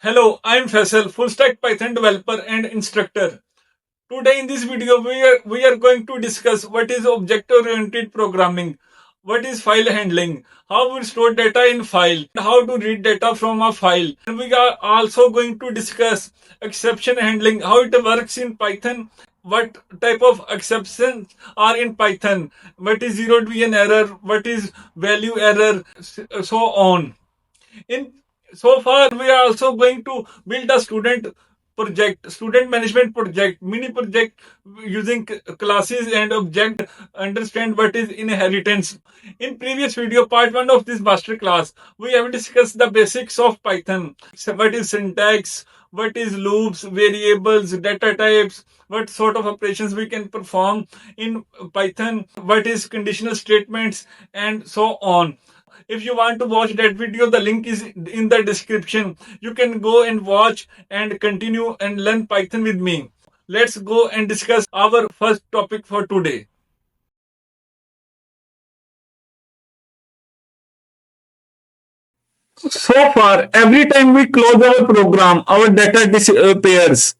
Hello, I'm Faisal, full stack Python developer and instructor. Today in this video we are going to discuss what is object oriented programming, what is file handling, how we store data in file, how to read data from a file. And we are also going to discuss exception handling, how it works in Python, what type of exceptions are in Python, what is zero division error, what is value error, so on. In so far we are also going to build a student management project, mini project using classes and object, understand what is inheritance. In previous video, part 1 of this master class, we have discussed the basics of Python. So what is syntax, what is loops, variables, data types, what sort of operations we can perform in Python, what is conditional statements, and so on. If you want to watch that video, the link is in the description. You can go and watch and continue and learn Python with me. Let's go and discuss our first topic for today. So far, every time we close our program, our data disappears.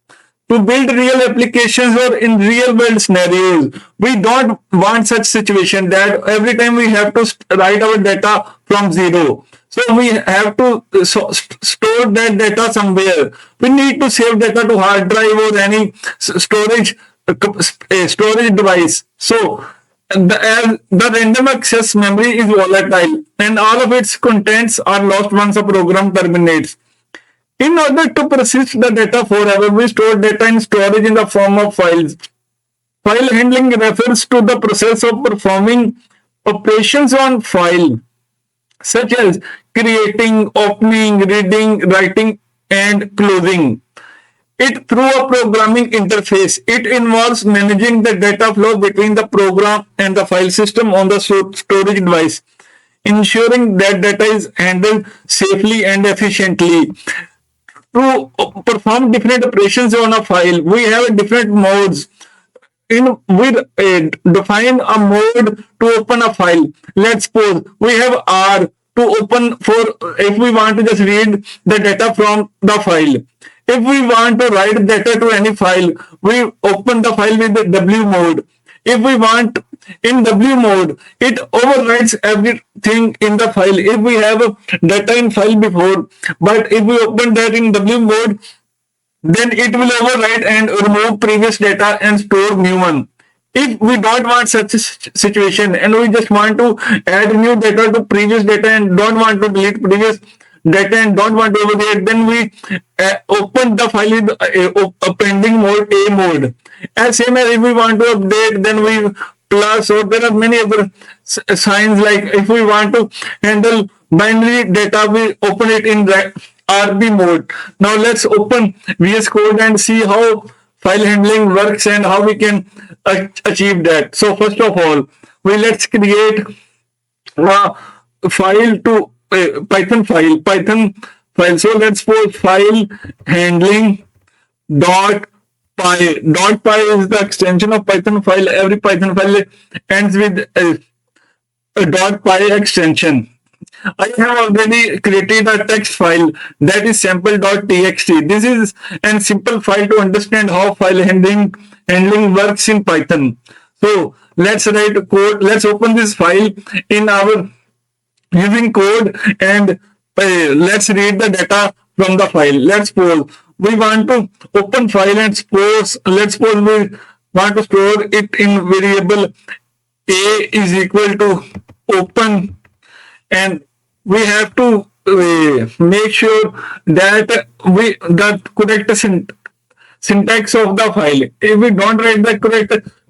To build real applications or in real world scenarios, we don't want such situation that every time we have to write our data from zero. So we have to store that data somewhere. We need to save data to hard drive or any storage device. So the random access memory is volatile and all of its contents are lost once a program terminates. In order to persist the data forever, we store data in storage in the form of files. File handling refers to the process of performing operations on file, such as creating, opening, reading, writing, and closing it through a programming interface. It involves managing the data flow between the program and the file system on the storage device, ensuring that data is handled safely and efficiently. To perform different operations on a file, we have different modes. We define a mode to open a file. Let's suppose we have R to open for if we want to just read the data from the file. If we want to write data to any file, we open the file with the W mode. If we want in W mode, it overwrites everything in the file. If we have data in file before, but if we open that in W mode, then it will overwrite and remove previous data and store new one. If we don't want such a situation and we just want to add new data to previous data and don't want to delete previous data and don't want to overwrite, then we open the file in appending mode, A mode. As same as if we want to update, then we plus, or there are many other signs, like if we want to handle binary data, we open it in RB mode. Now let's open VS Code and see how file handling works and how we can achieve that. So first of all, let's create a file to Python file. So let's put file handling dot py. Dot py is the extension of Python file. Every Python file ends with a dot py extension. I have already created a text file that is sample.txt. This is a simple file to understand how file handling works in Python. So let's write code. Let's open this file in our using code and let's read the data from the file. Let's suppose we want to open file and let's suppose we want to store it in variable a is equal to open, and we have to make sure that the correct syntax of the file. If we don't write the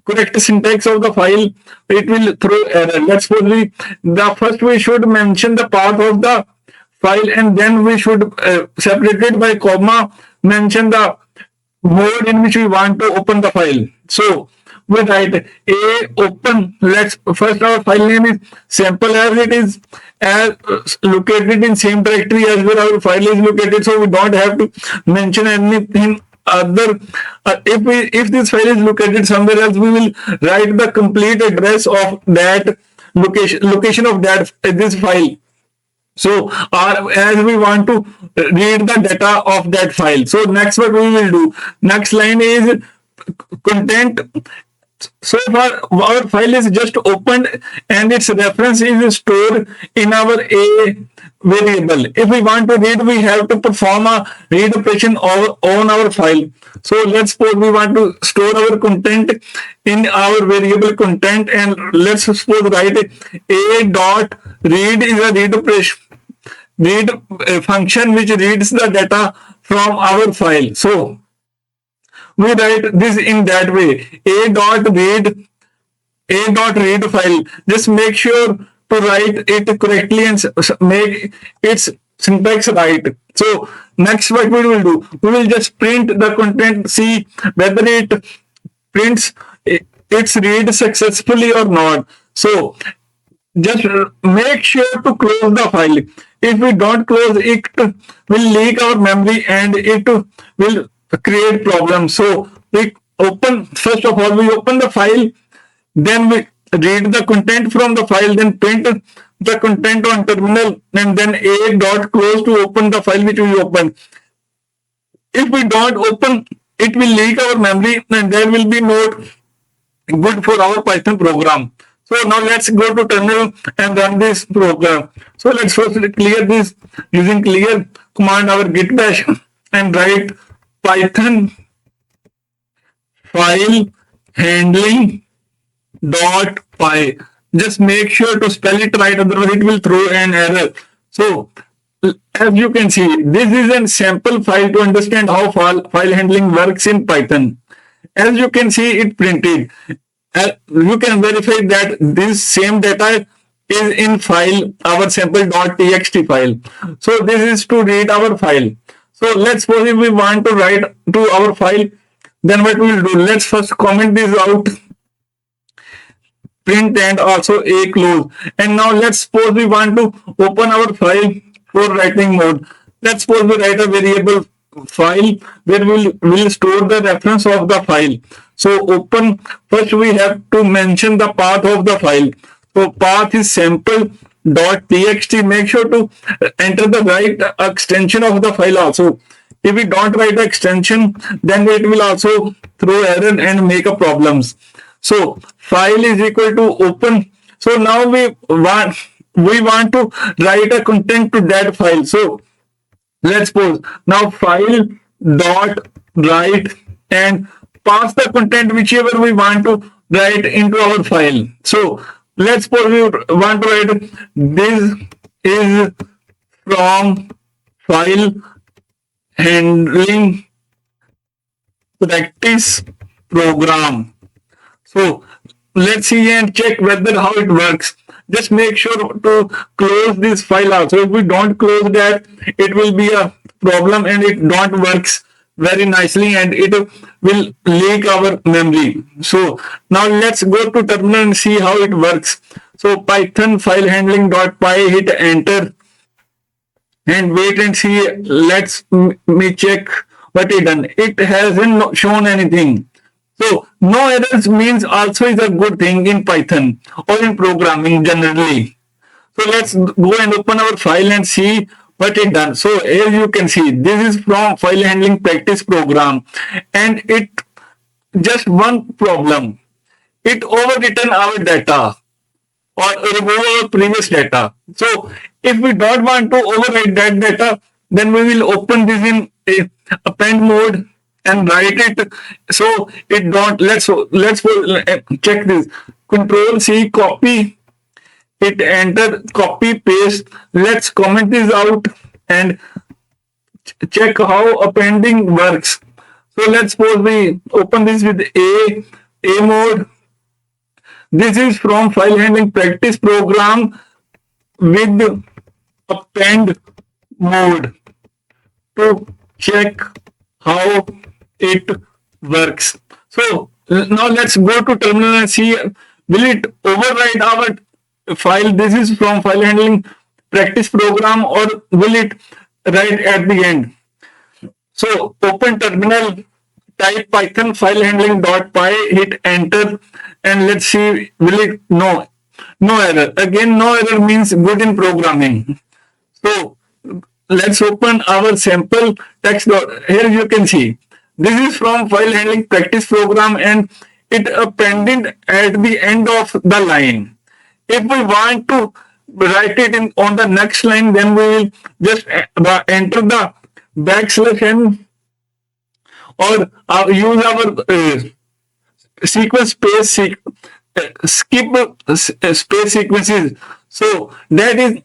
correct syntax of the file, it will throw error. Let's suppose first we should mention the path of the file, and then we should separate it by comma, mention the mode in which we want to open the file. So we write a open. Let's first, our file name is sample as it is located in same directory as where our file is located, so we don't have to mention anything other. If this file is located somewhere else, we will write the complete address of that location of that this file. So, as we want to read the data of that file. So, next what we will do. Next line is content. So far, our file is just opened and its reference is stored in our A variable. If we want to read, we have to perform a read operation on our file. So let's suppose we want to store our content in our variable content, and let's suppose write A dot read is a read operation, read function which reads the data from our file. So we write this in that way. A dot read file. Just make sure to write it correctly and make its syntax right. So next what we will do, we will just print the content, see whether it prints its read successfully or not. So just make sure to close the file. If we don't close, it will leak our memory and it will create problems. So we open, first of all, we open the file, then we read the content from the file, then print the content on terminal, and then a dot close to open the file which we opened. If we don't open, it will leak our memory and there will be no good for our Python program. So now let's go to terminal and run this program. So let's first clear this using clear command our git bash and write Python file handling dot py. Just make sure to spell it right, otherwise it will throw an error. So as you can see, this is a sample file to understand how file handling works in Python. As you can see, it printed. You can verify that this same data is in file, our sample.txt file. So this is to read our file. So let's suppose if we want to write to our file, then what we will do, let's first comment this out, print and also a close. And now let's suppose we want to open our file for writing mode. Let's suppose we write a variable file where we'll store the reference of the file. So open, first we have to mention the path of the file. So path is sample.txt. Make sure to enter the right extension of the file also. If we don't write the extension, then it will also throw error and make a problems. So file is equal to open. So now we want to write a content to that file. So let's suppose now file dot write and pass the content whichever we want to write into our file. So let's suppose we want to write this is from file handling practice program. So let's see and check whether how it works. Just make sure to close this file also. If we don't close that, it will be a problem and it don't works very nicely and it will leak our memory. So now let's go to terminal and see how it works. So Python file handling.py, hit enter and wait and see. Let's me check what it done. It hasn't shown anything. So no errors means also is a good thing in Python or in programming generally. So let's go and open our file and see what it done. So as you can see, this is from file handling practice program and it just one problem. It overwritten our data or remove our previous data. So if we don't want to overwrite that data, then we will open this in append mode and write it so it don't. Let's check this. Control C, copy, hit enter, copy, paste. Let's comment this out and check how appending works. So let's suppose we open this with A mode. This is from file handling practice program with append mode to check how it works. So now let's go to terminal and see will it override our file. This is from file handling practice program or will it write at the end. So open terminal, type Python file handling.py, hit enter and let's see will it no error. Again no error means good in programming. So let's open our sample text. Here you can see this is from file handling practice program and it appended at the end of the line. If we want to write it in on the next line, then we will just enter the backslash n or use our sequence space skip space sequences. So that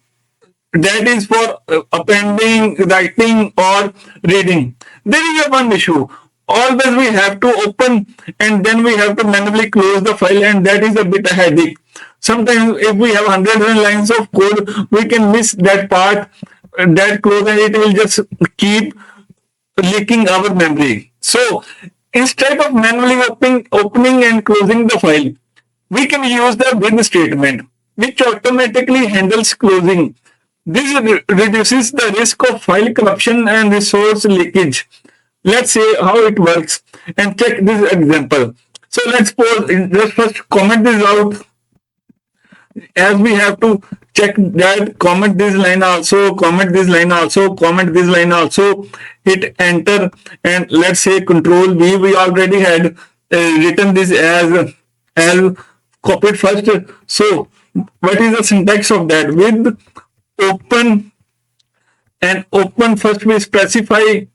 is for appending, writing, or reading. There is a one issue. Always we have to open and then we have to manually close the file, and that is a bit headache. Sometimes if we have hundreds of lines of code, we can miss that part, that close, and it will just keep leaking our memory. So instead of manually opening and closing the file, we can use the with statement, which automatically handles closing. This reduces the risk of file corruption and resource leakage. Let's see how it works and check this example. So let's pause. Just first comment this out, as we have to check that. Comment this line also, comment this line also, comment this line also. Hit enter and let's say control V. We already had written this as copied first. So what is the syntax of that? With open and open first we specify.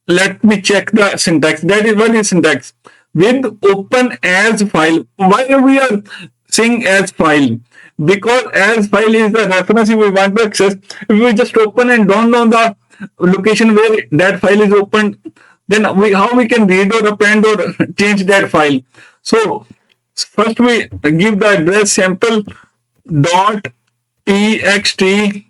Let me check the syntax. That is what is syntax. With open as file. Why we are saying as file? Because as file is the reference we want to access. If we just open and don't know the location where that file is opened, then how we can read or append or change that file? So first we give the address sample dot txt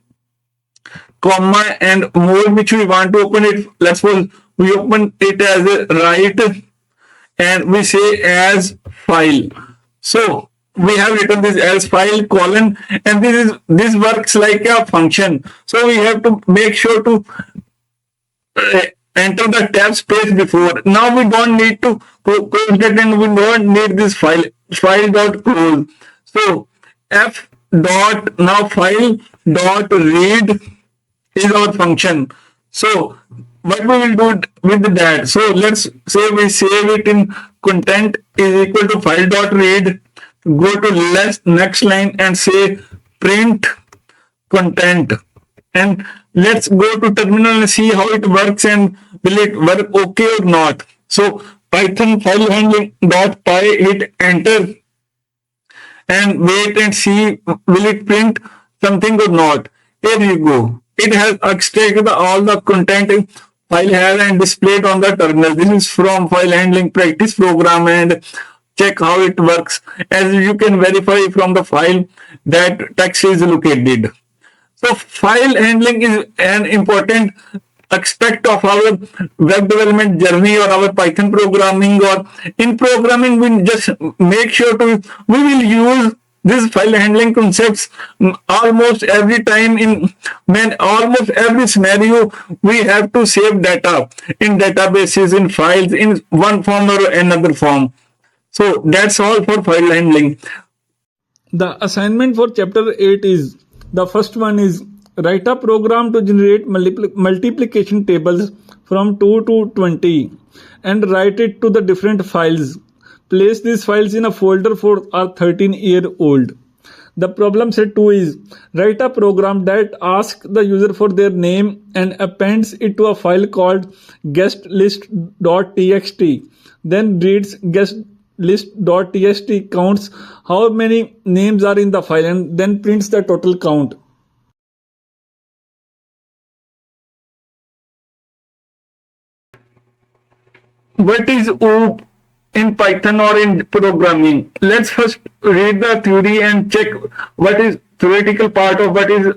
comma and more, which we want to open it. Let's suppose we open it as a write and we say as file. So we have written this as file colon, and this works like a function. So we have to make sure to enter the tab space before. Now we don't need to close that, and we don't need this file dot close. So f dot now file dot read is our function. So what we will do with that? So let's say we save it in content is equal to file dot read. Go to next line and say print content, and let's go to terminal and see how it works and will it work okay or not. So Python file handling dot py, hit enter and wait and see will it print something or not. Here you go. It has extracted all the content file has and displayed on the terminal. This is from file handling practice program, and check how it works. As you can verify from the file that text is located. So file handling is an important aspect of our web development journey or our Python programming, or in programming we just make sure to we will use this file handling concepts almost every time. In almost every scenario we have to save data in databases, in files, in one form or another form. So that's all for file handling. The assignment for chapter 8 is, the first one is write a program to generate multiplication tables from 2 to 20 and write it to the different files. Place these files in a folder for a 13-year-old. The problem set 2 is write a program that asks the user for their name and appends it to a file called guestlist.txt. Then reads guestlist.txt, counts how many names are in the file, and then prints the total count. What is OOP in Python or in programming? Let's first read the theory and check what is theoretical part of what is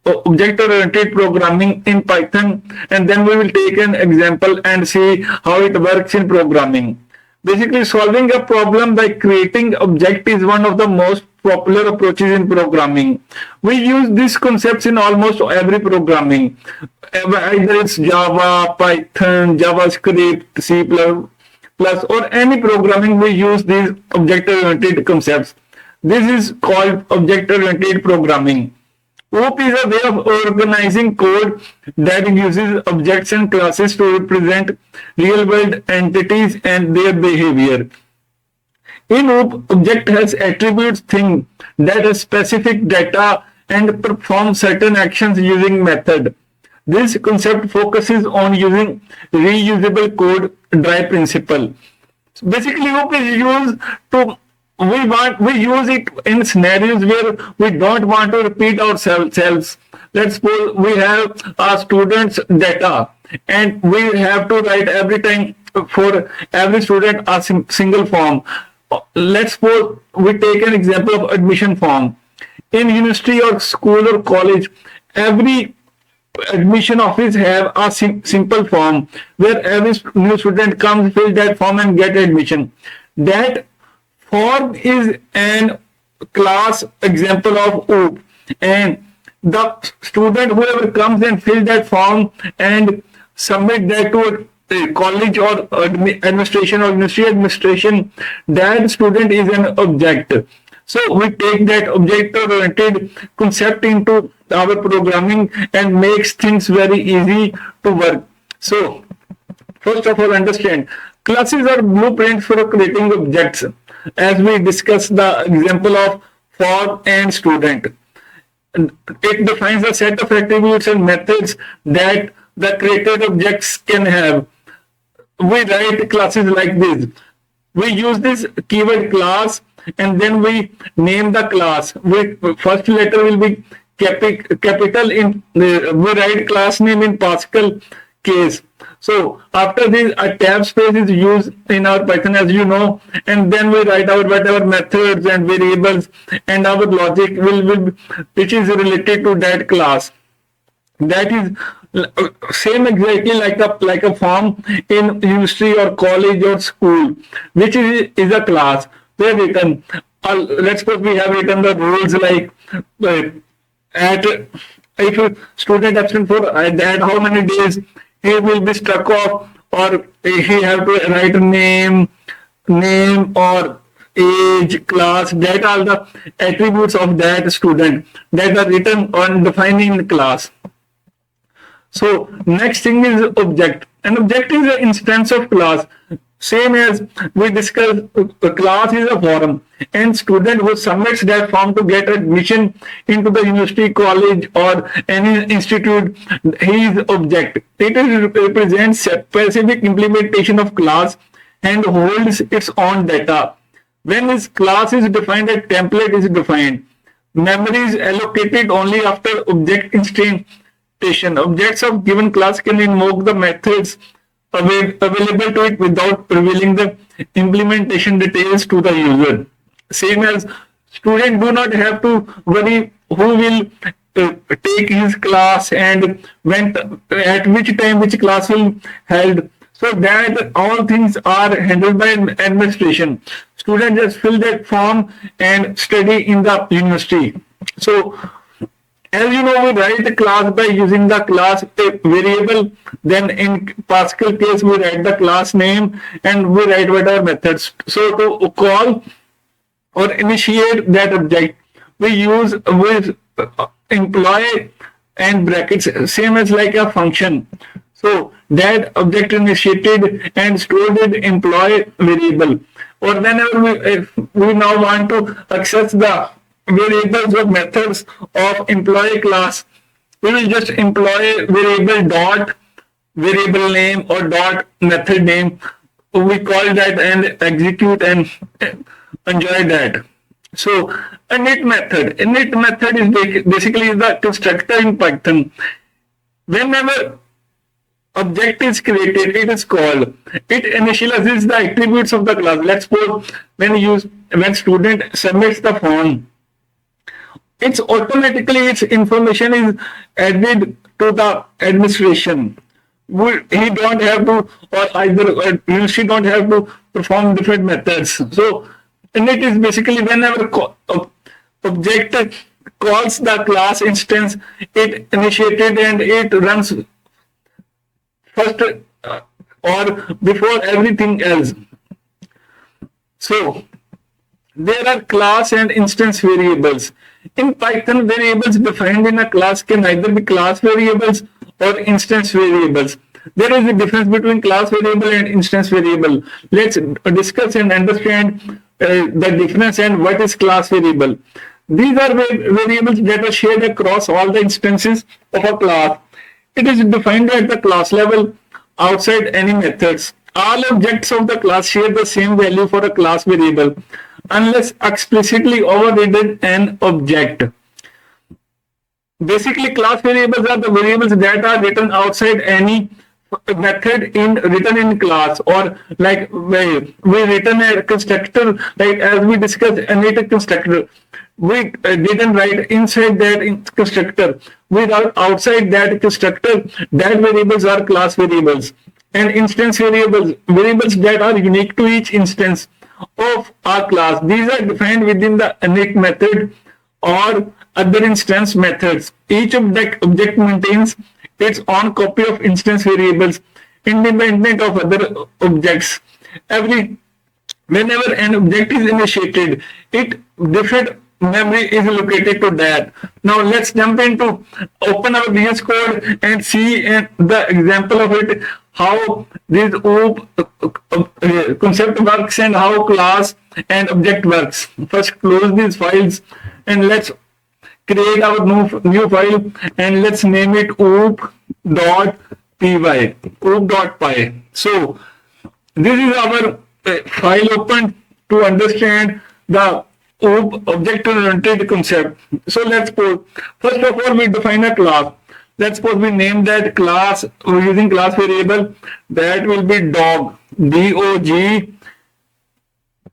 object-oriented programming in Python, and then we will take an example and see how it works in programming. Basically, solving a problem by creating object is one of the most popular approaches in programming. We use these concepts in almost every programming, either it's Java, Python, JavaScript, C++, or any programming. We use these object-oriented concepts. This is called object-oriented programming. OOP is a way of organizing code that uses objects and classes to represent real-world entities and their behavior. In OOP, object has attributes thing that has specific data and perform certain actions using method. This concept focuses on using reusable code drive principle. Basically, OOP is used to we use it in scenarios where we don't want to repeat ourselves. Let's suppose we have our students' data and we have to write every time for every student a single form. Let's suppose we take an example of admission form. In university or school or college, every admission office have a simple form where every new student comes, fill that form and get admission. That form is an class example of OOP, and the student whoever comes and fill that form and submit that to a college or administration or university administration, that student is an object. So we take that object-oriented concept into our programming and makes things very easy to work. So first of all, understand classes are blueprints for creating objects, as we discussed the example of form and student. It defines a set of attributes and methods that the created objects can have. We write classes like this. We use this keyword class and then we name the class. First letter will be capital in, we write class name in Pascal case. So after this, a tab space is used in our Python, as you know, and then we write out whatever methods and variables and our logic will which is related to that class. That is same exactly like a form in university or college or school, which is a class. We have written, let's suppose we have written the rules like at if a student absent for that how many days he will be struck off, or he have to write name or age, class. That are the attributes of that student that are written on defining the class. So next thing is object. An object is an instance of class. Same as we discussed, a class is a form, and student who submits that form to get admission into the university, college, or any institute, he is object. It represents specific implementation of class and holds its own data. When this class is defined, a template is defined. Memory is allocated only after object instantiation. Objects of given class can invoke the methods available to it without revealing the implementation details to the user. Same as student do not have to worry who will take his class and when at which time which class will held. So that all things are handled by administration. Student just fill that form and study in the university. So as you know, we write the class by using the class variable. Then in Pascal case, we write the class name and we write whatever methods. So to call or initiate that object, we use with employee and brackets, same as like a function. So that object initiated and stored in employee variable. Or whenever if we now want to access the variables or methods of employee class, we will just employee variable dot variable name or dot method name. We call that and execute and enjoy that. So a init method is basically the constructor in Python. Whenever object is created, it is called. It initializes the attributes of the class. Let's suppose when student submits the form, it's automatically its information is added to the administration. He don't have to, or either she don't have to perform different methods. So, and it is basically whenever object calls the class instance, it initiated and it runs first or before everything else. So There are class and instance variables. In Python, variables defined in a class can either be class variables or instance variables. There is a difference between class variable and instance variable. Let's discuss and understand the difference and what is class variable. These are variables that are shared across all the instances of a class. It is defined at the class level outside any methods. All objects of the class share the same value for a class variable unless explicitly overridden an object. Basically, class variables are the variables that are written outside any method written in class, or like we written a constructor, like as we discussed init constructor. We didn't write inside that constructor. We wrote outside that constructor. That variables are class variables. And instance variables that are unique to each instance of our class. These are defined within the init method or other instance methods. Each object maintains its own copy of instance variables independent of other objects. Whenever an object is initiated, it different memory is allocated to that. Now let's jump into open our VS Code and see the example of it, how this concept works and how class and object works. First close these files and let's create our new file and let's name it oop.py. So this is our file open to understand the OOP object-oriented concept. So let's suppose, first of all, we define a class. Let's suppose we name that class using class variable that will be dog, D-O-G,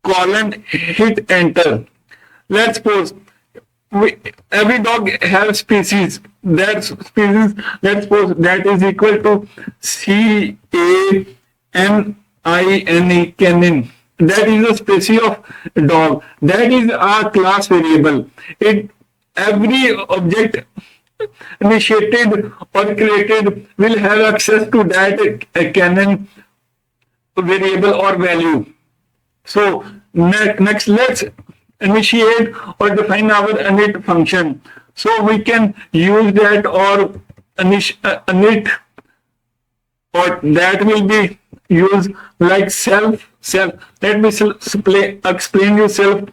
colon, hit enter. Let's suppose every dog has species. That species, let's suppose that is equal to C-A-N-I-N-E, canin. That is a species of dog. That is our class variable. Every object initiated or created will have access to that canon variable or value. So next, let's initiate or define our init function. So we can use that or init, or that will be used like self. Let me explain you self.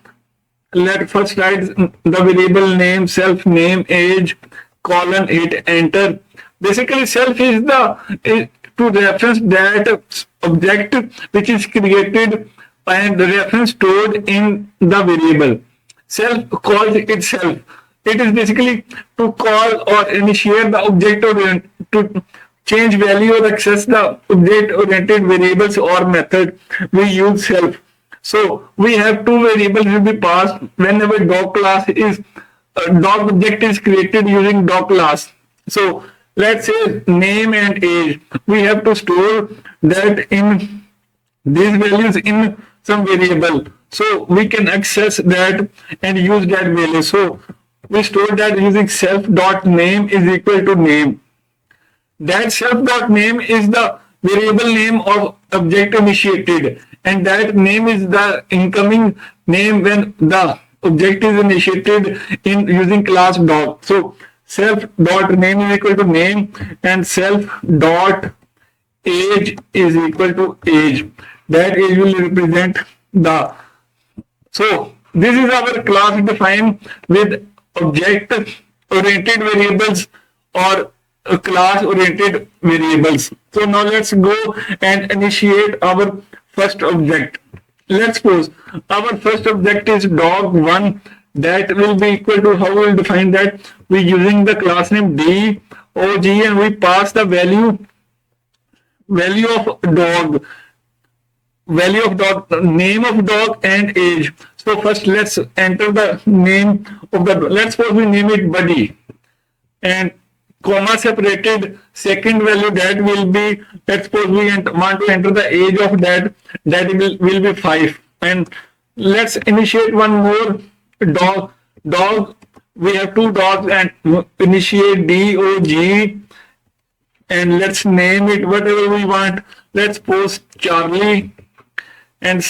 Let first write the variable name, self name, age, colon, hit enter. Basically, self is to reference that object which is created and the reference stored in the variable. Self calls itself. It is basically to call or initiate the object or to change value or access the object-oriented variables or method. We use self. So we have two variables will be passed whenever dog class is dog object is created using dog class. So let's say name and age. We have to store that in these values in some variable. So we can access that and use that value. So we store that using self.name is equal to name. That self.name is the variable name of object initiated, and that name is the incoming name when the object is initiated in using class dog. So self.name is equal to name and self.age is equal to age. That age will represent the. So this is our class defined with object-oriented variables or class-oriented variables. So now let's go and initiate our first object. Let's suppose our first object is dog1. That will be equal to, how we will define that? We using the class name dog and we pass the value of dog, name of dog and age. So first let's enter the name of the dog. Let's suppose we name it Buddy and comma separated second value that will be, let's suppose we want to enter the age of that will be 5. And let's initiate one more dog. We have two dogs and initiate dog and let's name it whatever we want. Let's post Charlie and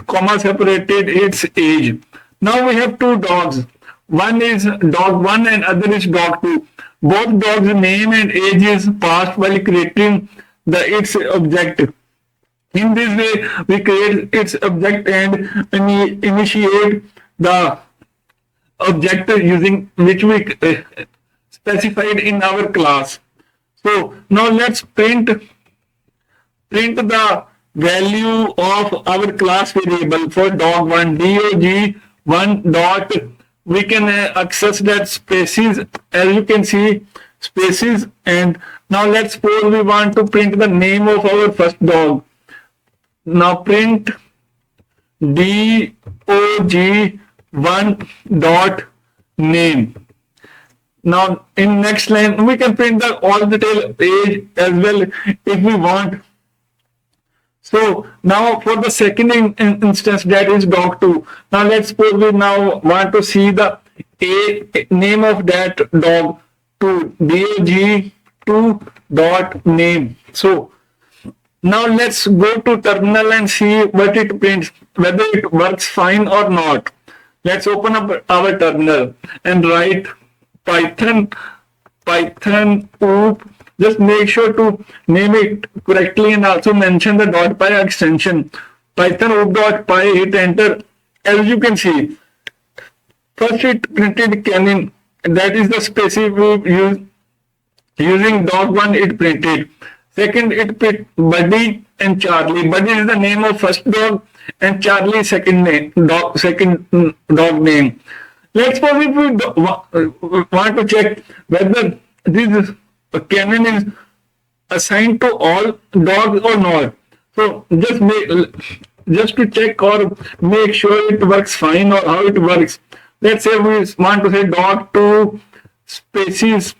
comma separated its age. Now we have two dogs. One is dog 1 and other is dog 2. Both dogs' name and age is passed while creating its object. In this way, we create its object and initiate the object using which we specified in our class. So now let's print the value of our class variable for dog1 dog1 dot. We can access that spaces, as you can see, spaces. And now let's suppose we want to print the name of our first dog. Now print dog1 dot name. Now in next line we can print the all detail age as well if we want. So now for the second instance, that is dog2. Now let's suppose we now want to see the name of that dog to dog2 dot name. So now let's go to terminal and see what it prints, whether it works fine or not. Let's open up our terminal and write Python oop. Just make sure to name it correctly and also mention the .py extension. Python oop.py, hit enter. As you can see, first it printed canon, that is the spaces we use. Using dog1 it printed. Second it printed Buddy and Charlie. Buddy is the name of first dog and Charlie second dog name. Let's suppose if we want to check whether this canon is assigned to all dogs or not. So just to check or make sure it works fine or how it works. Let's say we want to say dog2 spaces,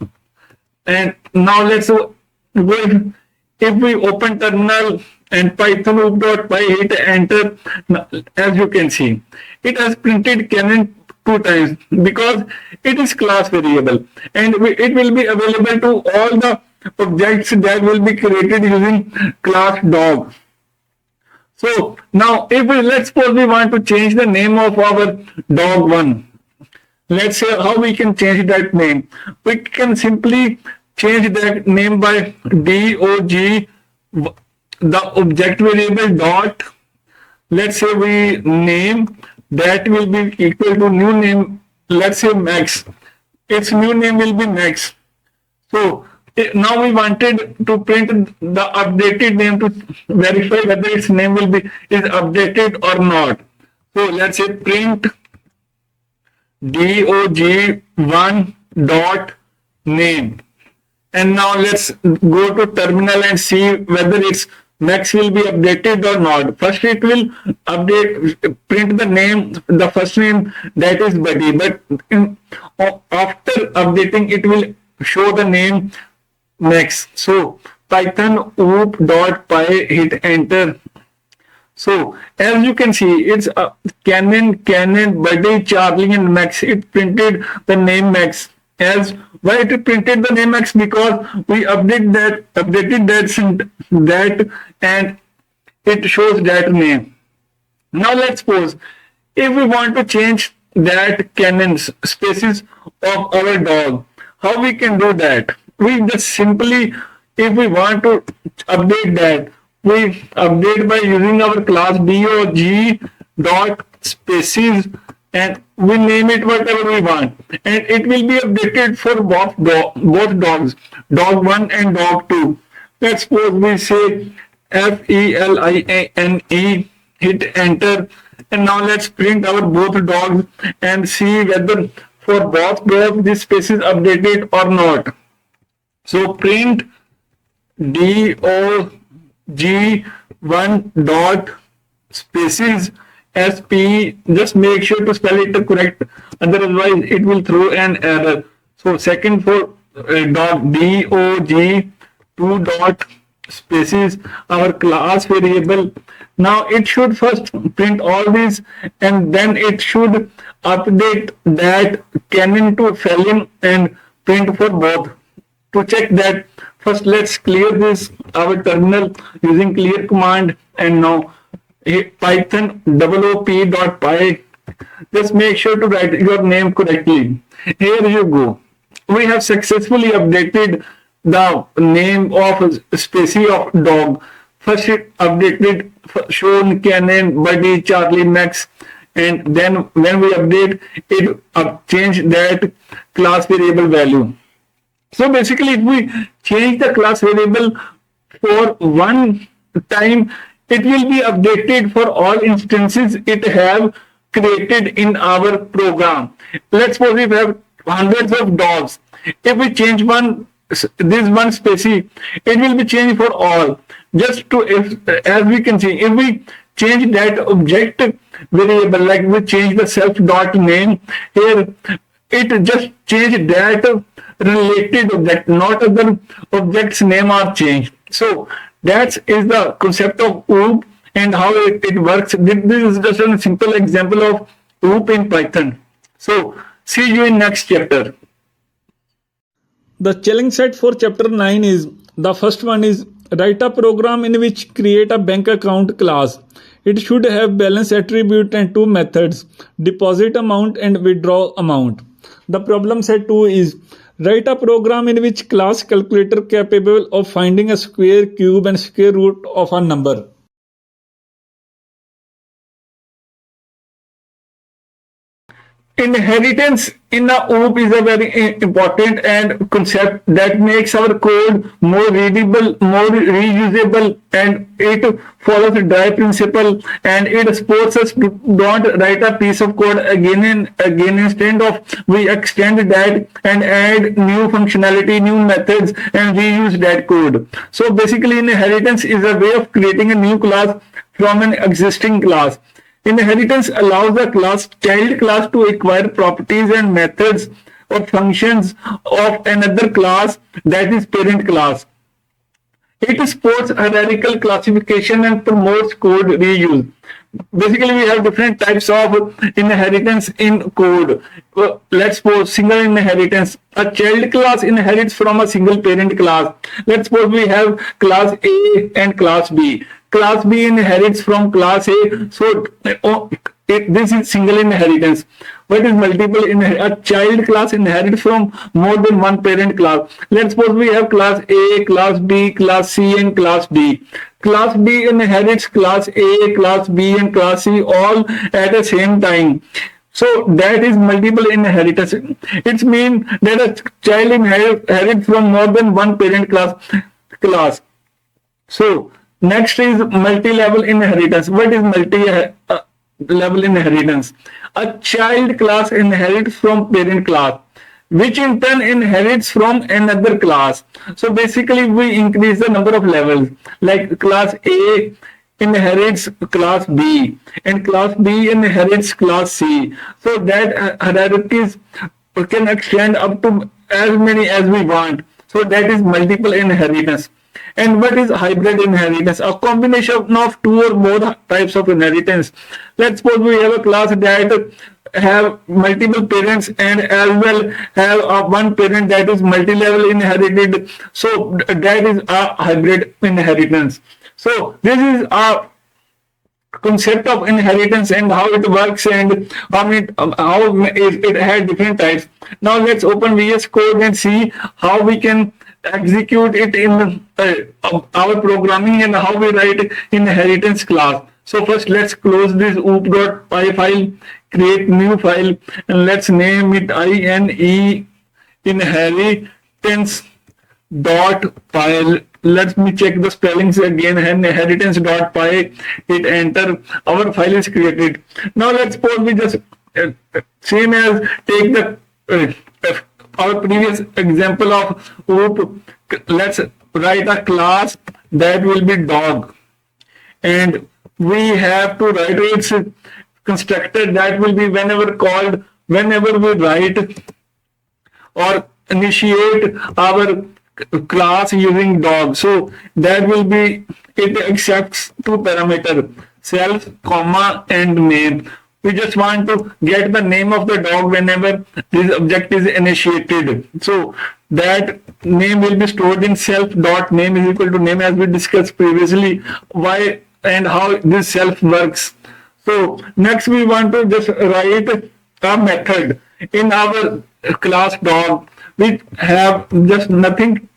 and now let's go. If we open terminal and Python oop.py, hit enter, as you can see, it has printed canon 2 times because it is class variable and it will be available to all the objects that will be created using class dog. So now if let's suppose we want to change the name of our dog1. Let's say how we can change that name. We can simply change that name by dog, the object variable dot. Let's say we name that will be equal to new name. Let's say Max. Its new name will be Max. So now we wanted to print the updated name to verify whether its name is updated or not. So let's say print dog1 dot name. And now let's go to terminal and see whether its Max will be updated or not. First it will print the name, the first name, that is Buddy, but after updating it will show the name Max. So Python oop.py, hit enter. So as you can see, it's canon, Buddy, Charlie and Max. It printed the name Max. As why it printed the name Max? Because we updated that and it shows that name. Now let's suppose if we want to change that canon spaces of our dog, how we can do that? We just simply, if we want to update that, we update by using our class dog dot spaces and we name it whatever we want, and it will be updated for both dogs, dog1 and dog2. Let's suppose we say FELINE, hit enter, and now let's print our both dogs and see whether for both dogs this space is updated or not. So print dog1 dot spaces SP, just make sure to spell it correct, otherwise it will throw an error. So second for dog dog2 dot spaces, our class variable. Now it should first print all these and then it should update that canon to felon and print for both. To check that, first let's clear this our terminal using clear command, and now Python OOP.py. Just make sure to write your name correctly. Here you go. We have successfully updated the name of species of dog. First it updated Sean, Cannon, Buddy, Charlie, Max, and then when we update it, change that class variable value. So basically, if we change the class variable for one time, it will be updated for all instances it have created in our program. Let's suppose if we have hundreds of dogs. If we change this one species, it will be changed for all. Just to, as we can see, if we change that object variable, like we change the self dot name here, it just change that related object, not other objects name are changed. So that is the concept of OOP and how it works. This is just a simple example of OOP in Python. So see you in next chapter. The challenge set for chapter 9 is, the first one is, write a program in which create a bank account class. It should have balance attribute and two methods, deposit amount and withdraw amount. The problem set 2 is, write a program in which class calculator capable of finding a square, cube and square root of a number. Inheritance in the OOP is a very important and concept that makes our code more readable, more reusable, and it follows the DRY principle, and it supports us to don't write a piece of code again and again. Instead of we extend that and add new functionality, new methods, and reuse that code. So basically, inheritance is a way of creating a new class from an existing class. Inheritance allows the child class to acquire properties and methods or functions of another class that is parent class. It supports hierarchical classification and promotes code reuse. Basically, we have different types of inheritance in code. Let's suppose single inheritance. A child class inherits from a single parent class. Let's suppose we have class A and class B. Class B inherits from class A. So this is single inheritance. What is multiple inheritance? A child class inherits from more than one parent class. Let's suppose we have class A, class B, class C, and class D. Class B inherits class A, class B, and class C all at the same time. So that is multiple inheritance. It means that a child inherits from more than one parent class. So next is multi-level inheritance. What is multi-level inheritance? A child class inherits from parent class, which in turn inherits from another class. So basically, we increase the number of levels. Like class A inherits class B, and class B inherits class C. So that hierarchies can extend up to as many as we want. So that is multiple inheritance. And what is hybrid inheritance? A combination of two or more types of inheritance. Let's suppose we have a class that have multiple parents and as well have one parent that is multi-level inherited. So that is a hybrid inheritance. So this is a concept of inheritance and how it works and how it had different types. Now let's open VS Code and see how we can execute it in our programming and how we write inheritance class. So first let's close this oop.py file, create new file, and let's name it inheritance.py. Let me check the spellings again. Inheritance.py. Hit enter. Our file is created. Now let's suppose we just same as take the our previous example of OOP. Let's write a class that will be dog, and we have to write its constructor that will be whenever called, whenever we write or initiate our class using dog. So that will be, it accepts two parameters, self, comma, and name. We just want to get the name of the dog whenever this object is initiated. So that name will be stored in self.name is equal to name, as we discussed previously. Why and how this self works. So next we want to just write a method in our class dog. We have just nothing,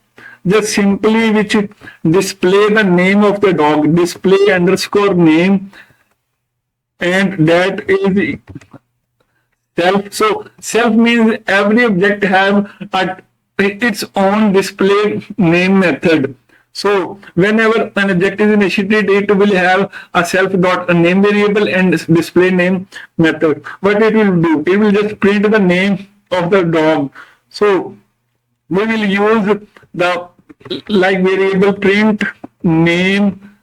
just simply which display the name of the dog, display underscore name, and that is self. So self means every object have its own display name method. So whenever an object is initiated, it will have a self dot a name variable and display name method. What it will do? It will just print the name of the dog. So we will use the like variable print name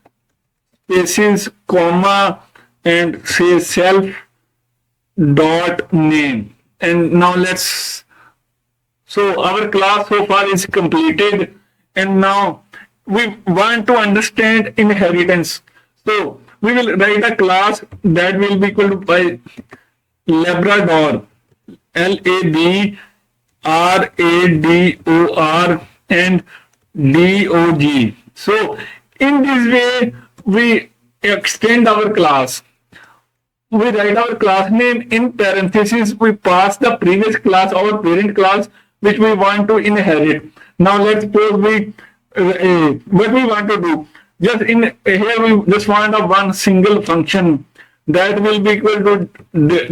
spaces comma and say self dot name. And now let's, so our class so far is completed, and now we want to understand inheritance. So we will write a class that will be equal to by Labrador, Labrador and Dog. So in this way we extend our class. We write our class name in parentheses. We pass the previous class, our parent class, which we want to inherit. Now let's suppose we what we want to do. Just in here we just want a one single function that will be equal to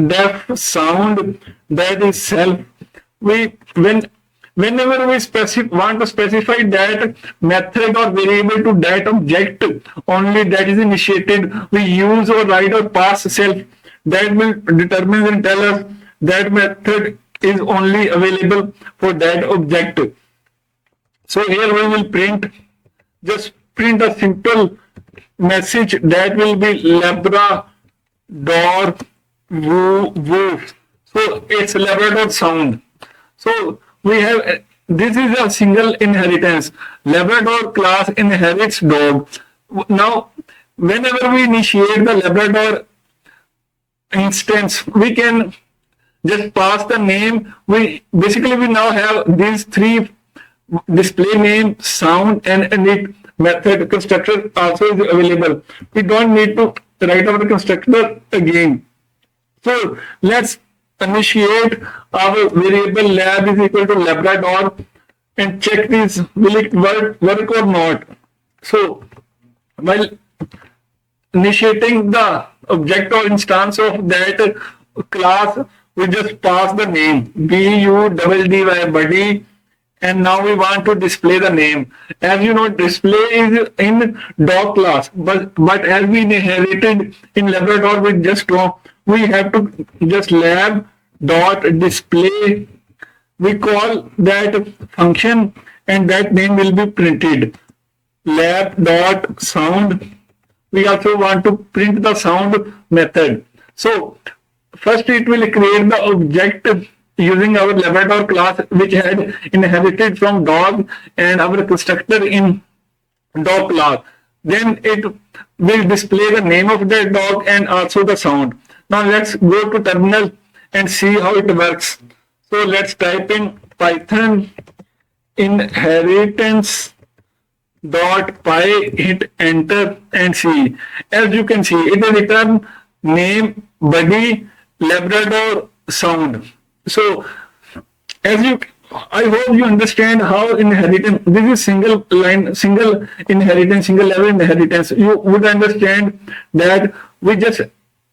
def sound, that is self. Whenever we want to specify that method or variable to that object only that is initiated, we use or write or pass self. That will determine and tell us that method is only available for that object. So here we will just print a simple message that will be Labrador woo. So it's Labrador sound. So we have, this is a single inheritance. Labrador class inherits dog. Now, whenever we initiate the Labrador instance, we can just pass the name. We now have these three: display name, sound, and it method. Constructor also is available. We don't need to write our constructor again. So let's initiate our variable lab is equal to Labrador and check this, will it work or not. So while initiating the object or instance of that class, we just pass the name BUDDY buddy, and now we want to display the name. As you know, display is in dog class, but as we inherited in Labrador with just dog, we have to just lab dot display. We call that function and that name will be printed. Lab dot sound. We also want to print the sound method. So first it will create the object using our Labrador class which had inherited from dog and our constructor in dog class. Then it will display the name of the dog and also the sound. Now let's go to terminal and see how it works. So let's type in Python inheritance.py, hit enter and see. As you can see, it will return name buddy Labrador sound. So I hope you understand how inheritance, this is single line, single inheritance, single level inheritance. You would understand that we just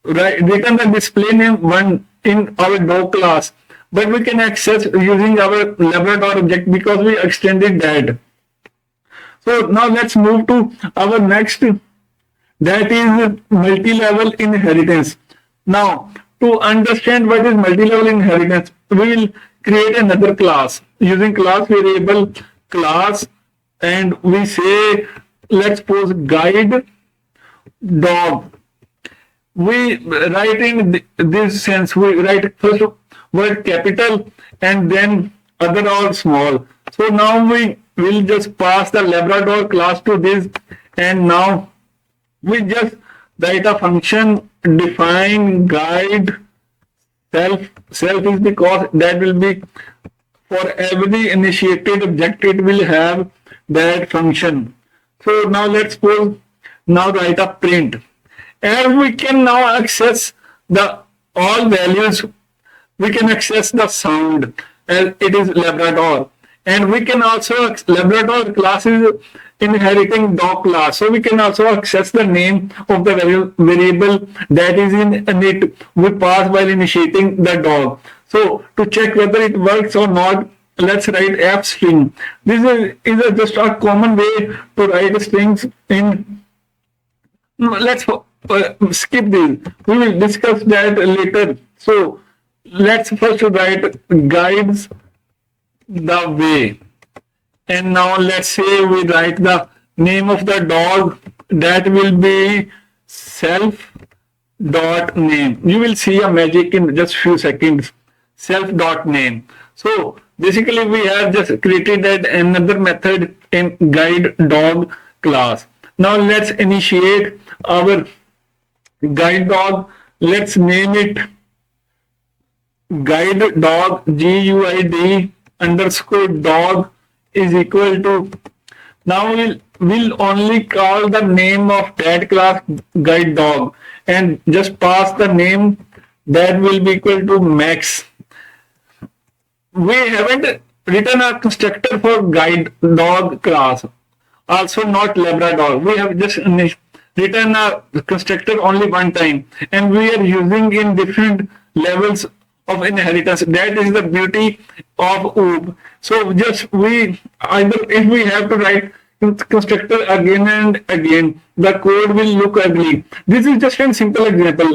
return the display name one in our dog class, but we can access using our Labrador object because we extended that. So now let's move to our next, that is multi-level inheritance. Now to understand what is multi-level inheritance, we will create another class using class variable class, and we say, let's suppose guide dog. We write in this sense, we write first word capital and then other all small. So now we will just pass the Labrador class to this, and now we just write a function define guide self. Self is because that will be for every initiated object, it will have that function. So now let's suppose Now write a print. And we can now access the all values. We can access the sound as it is Labrador. And we can also, Labrador class is inheriting dog class. So we can also access the name of the variable that is in it we pass while initiating the dog. So to check whether it works or not, let's write f string. This is just a common way to write strings in. Let's skip this. We will discuss that later. So let's first write guides the way. And now let's say we write the name of the dog. That will be self dot name. You will see a magic in just few seconds. Self dot name. So basically we have just created that another method in guide dog class. Now let's initiate our guide dog. Let's name it guide dog, GUID underscore dog is equal to. Now we'll only call the name of that class guide dog and just pass the name that will be equal to max. We haven't written a constructor for guide dog class, also not Labrador. We have just written a constructor only one time, and we are using in different levels of inheritance. That is the beauty of OOP. So just we either, if we have to write constructor again and again, the code will look ugly. This is just a simple example.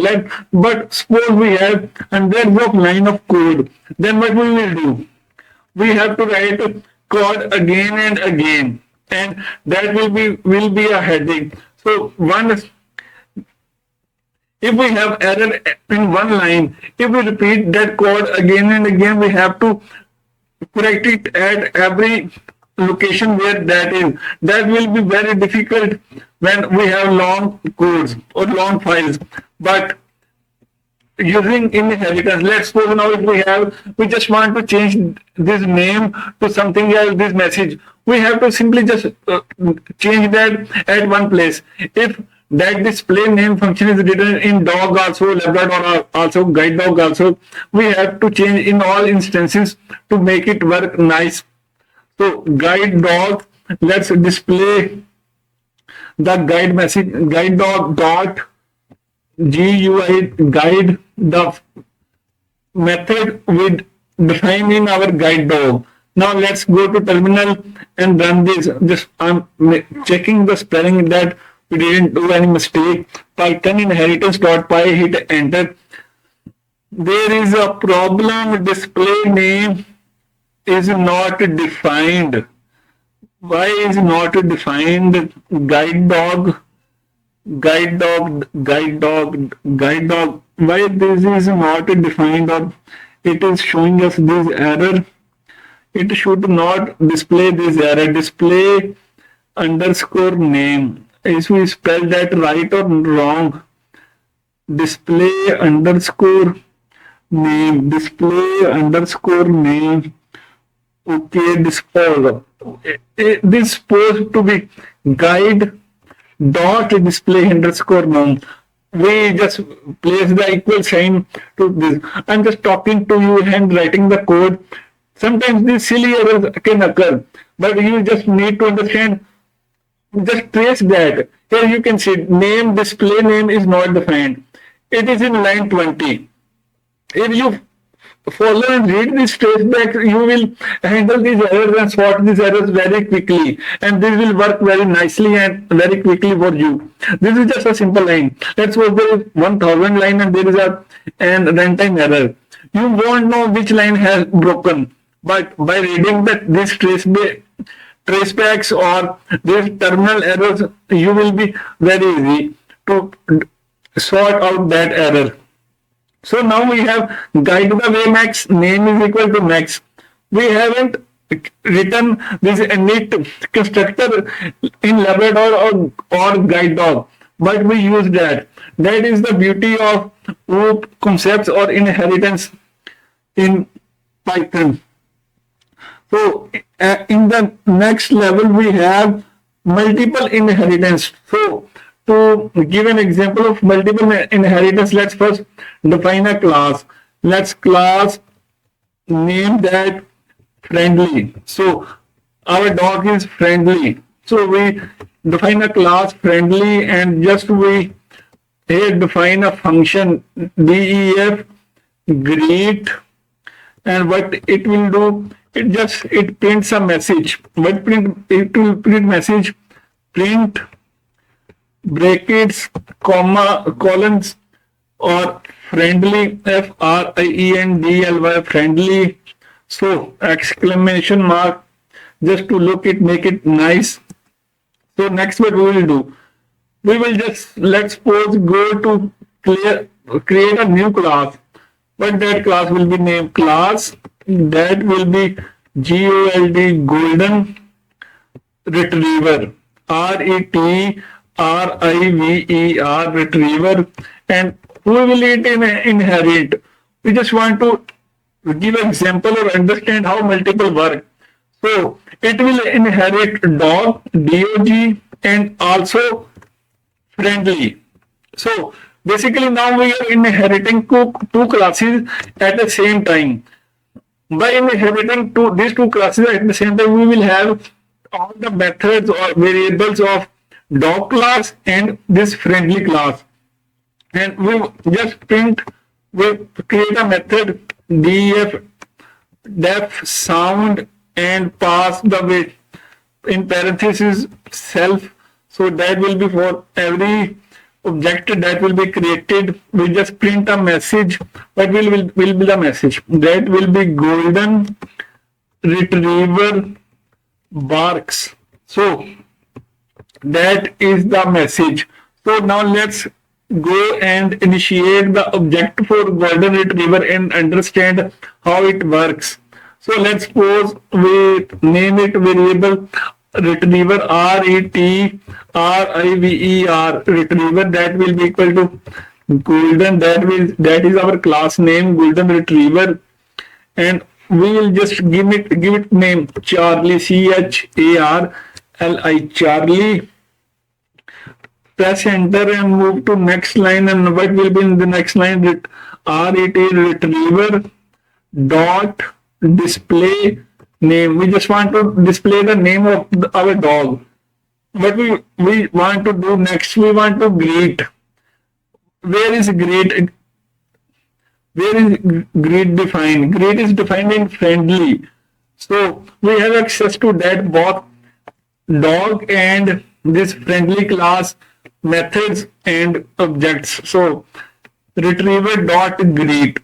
But suppose we have hundreds of line of code, then what we will do? We have to write code again and again, and that will be a headache. So if we have error in one line, if we repeat that code again and again, we have to correct it at every location where that is. That will be very difficult when we have long codes or long files. But using inheritance, let's suppose now if we just want to change this name to something else, this message, we have to simply just change that at one place. If that display name function is written in dog also, Labrador also, guide dog also, we have to change in all instances to make it work nice. So guide dog, let's display the guide message, guide dog dot GUI guide, the method we define in our guide dog. Now let's go to terminal and run this. Just I'm checking the spelling that we didn't do any mistake. Python inheritance.py, hit enter. There is a problem. Display name is not defined. Why is not defined? Guide dog. Why this is not defined, or it is showing us this error? It should not display this error. Display underscore name. Is we spell that right or wrong? Display underscore name. Display underscore name. Okay, this is supposed to be guide dot display underscore name. We just place the equal sign to this. I'm just talking to you and writing the code. Sometimes these silly errors can occur, but you just need to understand. Just trace that. Here you can see name, display name is not defined. It is in line 20. If you follow and read this traceback, you will handle these errors and spot these errors very quickly, and this will work very nicely and very quickly for you. This is just a simple line. Let's suppose there is 1000 line and there is an runtime error. You won't know which line has broken, but by reading this tracebacks or these terminal errors, you will be very easy to sort out that error. So now we have guide the way max, name is equal to max. We haven't written this init constructor in Labrador or guide dog, but we use that. That is the beauty of OOP concepts or inheritance in Python. So in the next level we have multiple inheritance. So to give an example of multiple inheritance, let's first define a class. Let's class name that friendly. So our dog is friendly. So we define a class friendly, and just we here define a function def greet, and what it will do, it prints a message. It will print message, print brackets, comma, colons, or friendly, friendly, friendly. So exclamation mark, just to make it nice. So next what we will do, we will just, let's suppose, go to create a new class, but that class will be named class, that will be GOLD, golden retriever, RETRIVER, retriever. And who will it inherit? We just want to give an example or understand how multiple work. So it will inherit dog, DOG, and also friendly. So basically now we are inheriting two classes at the same time. By inheriting these two classes at the same time, we will have all the methods or variables of dog class and this friendly class. And we just we create a method def sound and pass the weight in parentheses self. So that will be for every object that will be created. We just print a message. What will be the message? That will be golden retriever barks. So that is the message. So now let's go and initiate the object for golden retriever and understand how it works. So let's suppose we name it variable retriever, RETRIVER, retriever. That will be equal to golden, that is our class name, golden retriever. And we will just give it name Charlie, CHARLI, Charlie. Press enter and move to next line, and what will be in the next line? RET retriever dot display name. We just want to display the name of our dog. What we want to do next, we want to greet. Where is greet? Where is greet defined? Greet is defined in friendly. So we have access to that both dog and this friendly class methods and objects. So retriever dot greet.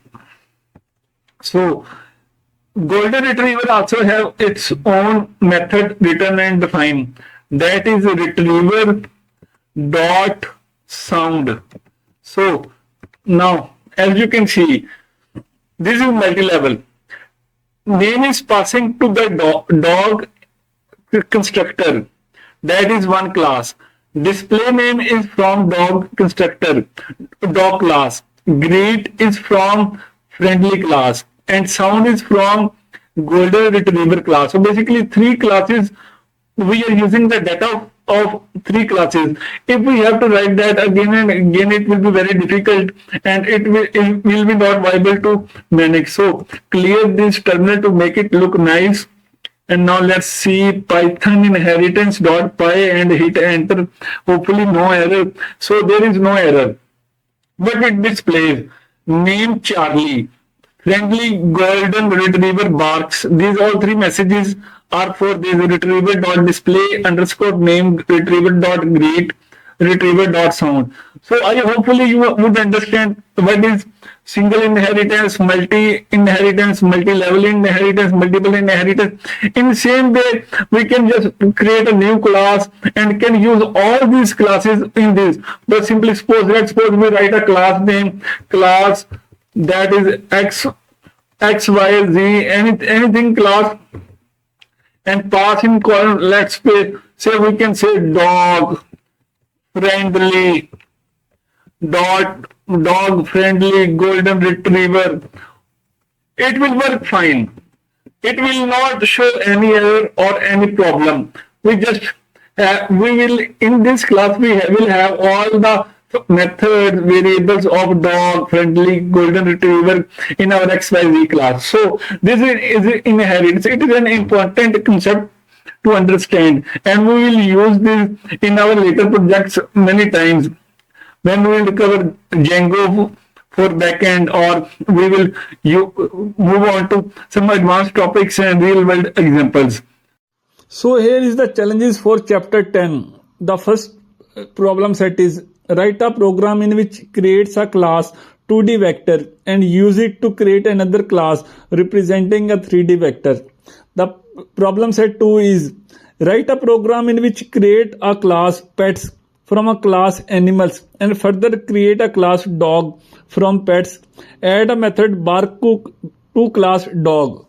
So golden retriever also have its own method written and defined. That is retriever dot sound. So now, as you can see, this is multi-level. Name is passing to the dog constructor. That is one class. Display name is from dog constructor, dog class. Greet is from friendly class, and sound is from golden retriever class. So basically, three classes. We are using the data of three classes. If we have to write that again and again, it will be very difficult, and it will be not viable to manage. So clear this terminal to make it look nice. And now let's see Python inheritance.py and hit enter. Hopefully no error. So there is no error. But it displays name Charlie, friendly golden retriever barks. These all three messages are for this retriever.display underscore name, retriever.greet, retriever.sound. So I hopefully you would understand what is single inheritance, multi-inheritance, multi-level inheritance, multiple inheritance. In the same way, we can just create a new class and can use all these classes in this. But simply let's suppose we write a class name, class that is X, Y, Z, anything class, and pass in column. Let's say we can say dog friendly dog friendly golden retriever. It will work fine. It will not show any error or any problem. We just we will in this class will have all the methods, variables of dog, friendly, golden retriever in our XYZ class. So this is inherent. It is an important concept to understand, and we will use this in our later projects many times when we will cover Django for backend, or we will move on to some advanced topics and real world examples. So here is the challenges for chapter 10. The first problem set is write a program in which creates a class 2D vector and use it to create another class representing a 3D vector. The problem set 2 is write a program in which create a class pets from a class animals and further create a class dog from pets. Add a method bark to class dog.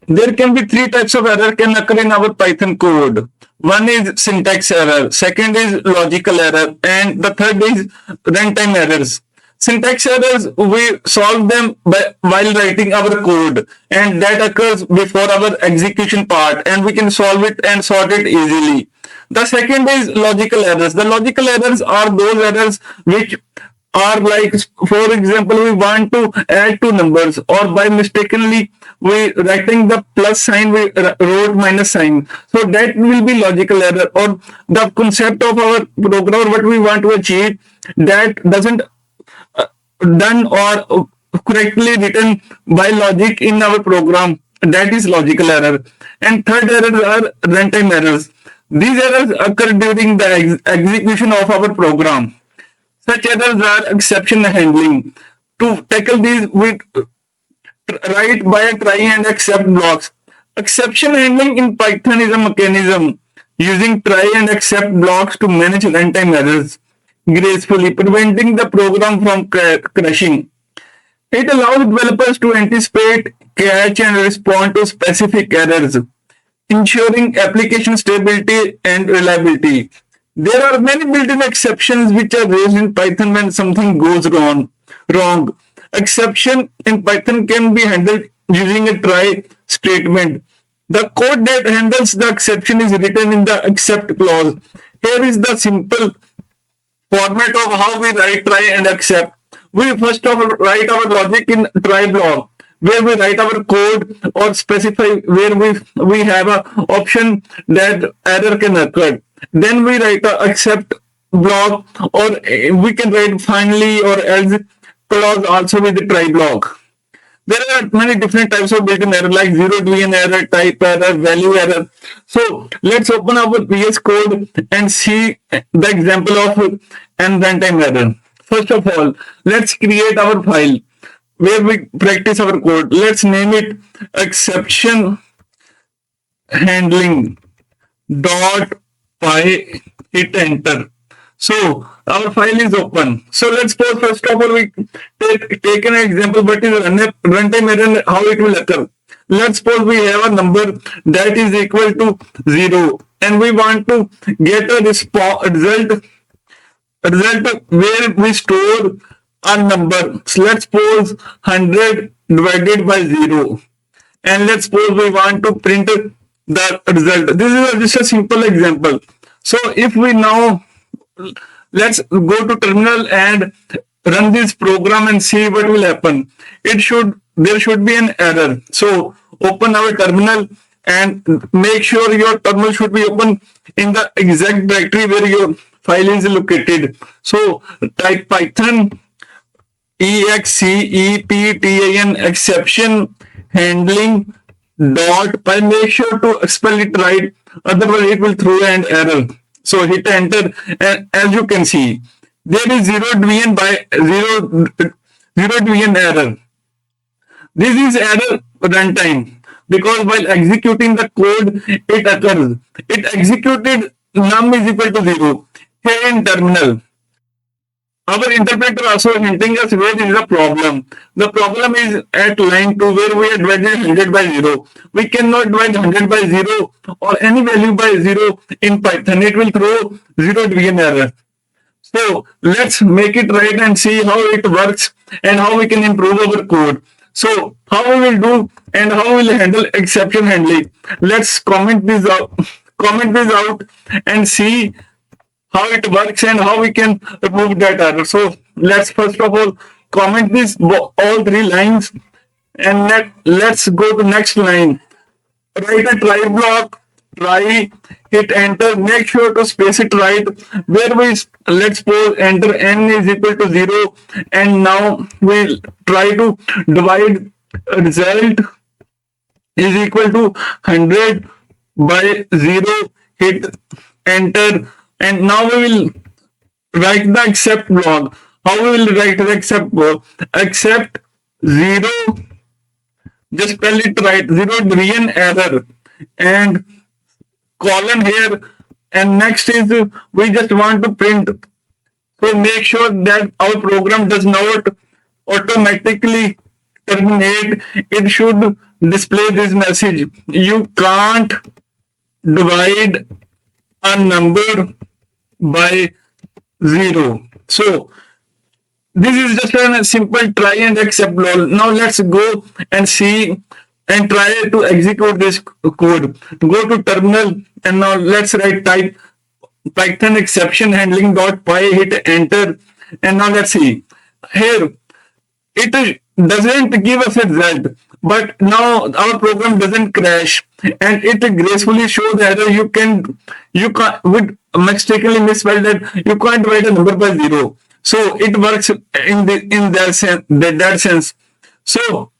There can be three types of error can occur in our Python code. One is syntax error, second is logical error, and the third is runtime errors. Syntax errors, we solve them while writing our code, and that occurs before our execution part, and we can solve it and sort it easily. The second is logical errors. The logical errors are those errors which are like, for example, we want to add two numbers, or by mistakenly we writing the plus sign, we wrote minus sign. So that will be logical error, or the concept of our program, what we want to achieve, that doesn't done or correctly written by logic in our program. That is logical error. And third errors are runtime errors. These errors occur during the execution of our program. Such errors are exception handling. To tackle these, we write by try and except blocks. Exception handling in Python is a mechanism using try and except blocks to manage runtime errors gracefully, preventing the program from crashing. It allows developers to anticipate, catch, and respond to specific errors, ensuring application stability and reliability. There are many built-in exceptions which are raised in Python when something goes wrong. Exception in Python can be handled using a try statement. The code that handles the exception is written in the except clause. Here is the simple format of how we write try and except. We first of all write our logic in try block, where we write our code or specify where we have a option that error can occur. Then we write a accept block, or we can write finally or else clause also with the try block. There are many different types of built-in error like zero division error, type error, value error. So let's open our VS Code and see the example of an runtime error. First of all, let's create our file where we practice our code. Let's name it exception handling dot py. Hit enter. So our file is open. So let's suppose first of all we take an example what is runtime error, how it will occur. Let's suppose we have a number that is equal to 0 and we want to get a result where we store a number. So let's suppose 100 divided by 0, and let's suppose we want to print the result. This is just a simple example. So if we now let's go to terminal and run this program and see what will happen. There should be an error. So open our terminal and make sure your terminal should be open in the exact directory where your file is located. So type Python exception exception handling dot py. Make sure to spell it right, otherwise it will throw an error. So hit enter, and as you can see, there is zero division error. This is error runtime because while executing the code, it occurs. It executed num is equal to 0. Here in terminal, our interpreter also hinting us where is the problem. The problem is at line 2 where we are divided 100 by 0. We cannot divide 100 by 0 or any value by 0 in Python. It will throw zero division error. So let's make it right and see how it works and how we can improve our code. So how we will do and how we will handle exception handling? Let's comment this out and see how it works and how we can remove that error. So let's first of all comment this all three lines, and let's go to next line. Write a try block, try, hit enter, make sure to space it right, where we, let's suppose enter n is equal to 0, and now we'll try to divide result is equal to 100 by 0, hit enter, and now we will write the accept block. How we will write the accept block? Accept 0, just spell it right, 0 real error, and colon here, and next is we just want to print. So make sure that our program does not automatically terminate. It should display this message: you can't divide a number by 0. So this is just a simple try and accept block. Now let's go and see and try to execute this code. Go to terminal, and now let's type Python exception handling .py, hit enter, and now let's see. Here it doesn't give us a result, but now our program doesn't crash, and it gracefully shows the error. You can't would mistakenly misspell that you can't divide a number by 0. So it works in that sense. So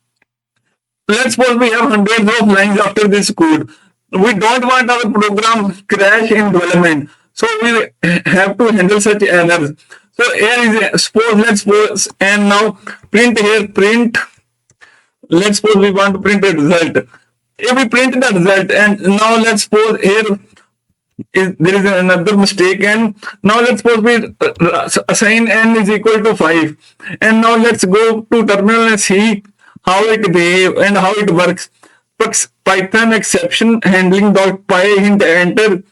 let's suppose we have hundreds of lines after this code. We don't want our program crash in development, so we have to handle such errors. So here is let's suppose, and now print here, print. Let's suppose we want to print a result. If we print the result, and now let's suppose here there is another mistake, and now let's suppose we assign n is equal to 5, and now let's go to terminal and see how it behaves and how it works. Python exception handling .py, hit enter.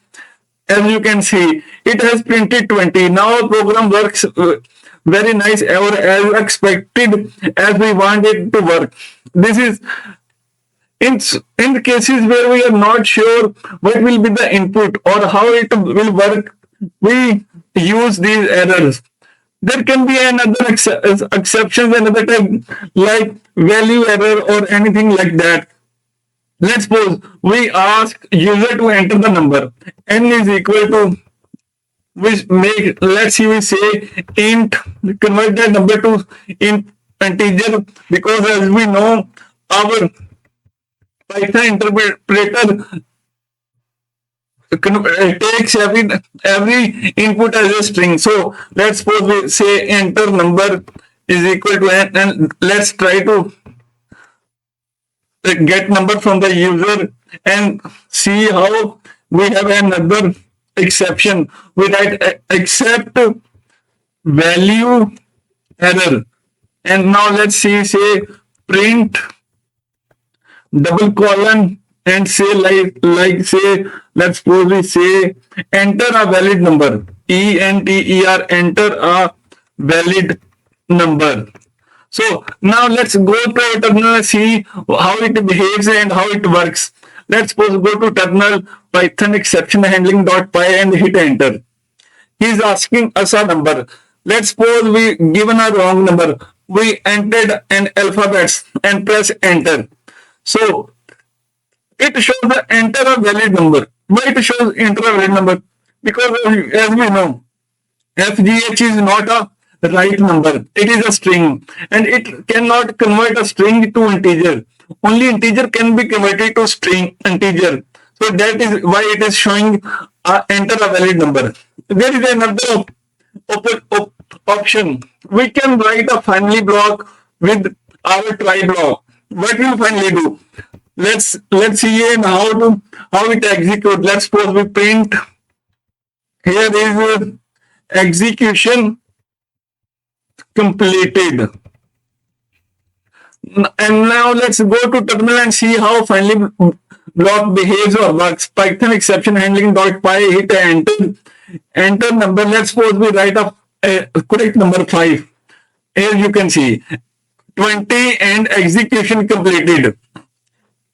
As you can see, it has printed 20. Now our program works very nice, or as expected, as we want it to work. This is in the cases where we are not sure what will be the input or how it will work, we use these errors. There can be another exceptions, another type like value error or anything like that. Let's suppose we ask user to enter the number. N is equal to, let's see, we say int, convert that number to integer, because as we know, our Python interpreter takes every input as a string. So let's suppose we say enter number is equal to n, and let's try to get number from the user and see how we have another exception. We write accept value error, and now let's see, say print double colon and say like say, let's suppose we say enter a valid number, enter, enter a valid number. So now let's go to our terminal and see how it behaves and how it works. Let's suppose go to terminal, Python exception handling .py, and hit enter. He's asking us a number. Let's suppose we given a wrong number. We entered an alphabet and press enter. So it shows the enter a valid number. Why it shows enter a valid number? Because as we know, FGH is not a right number. It is a string, and it cannot convert a string to integer. Only integer can be converted to string integer. So that is why it is showing enter a valid number. There is another option. We can write a finally block with our try block. What will finally do? Let's see and how it execute. Let's suppose we print. Here is execution completed. And now let's go to terminal and see how finally block behaves or works. Python exception handling .py, hit enter. Enter number. Let's suppose we write a correct number 5. Here you can see 20 and execution completed.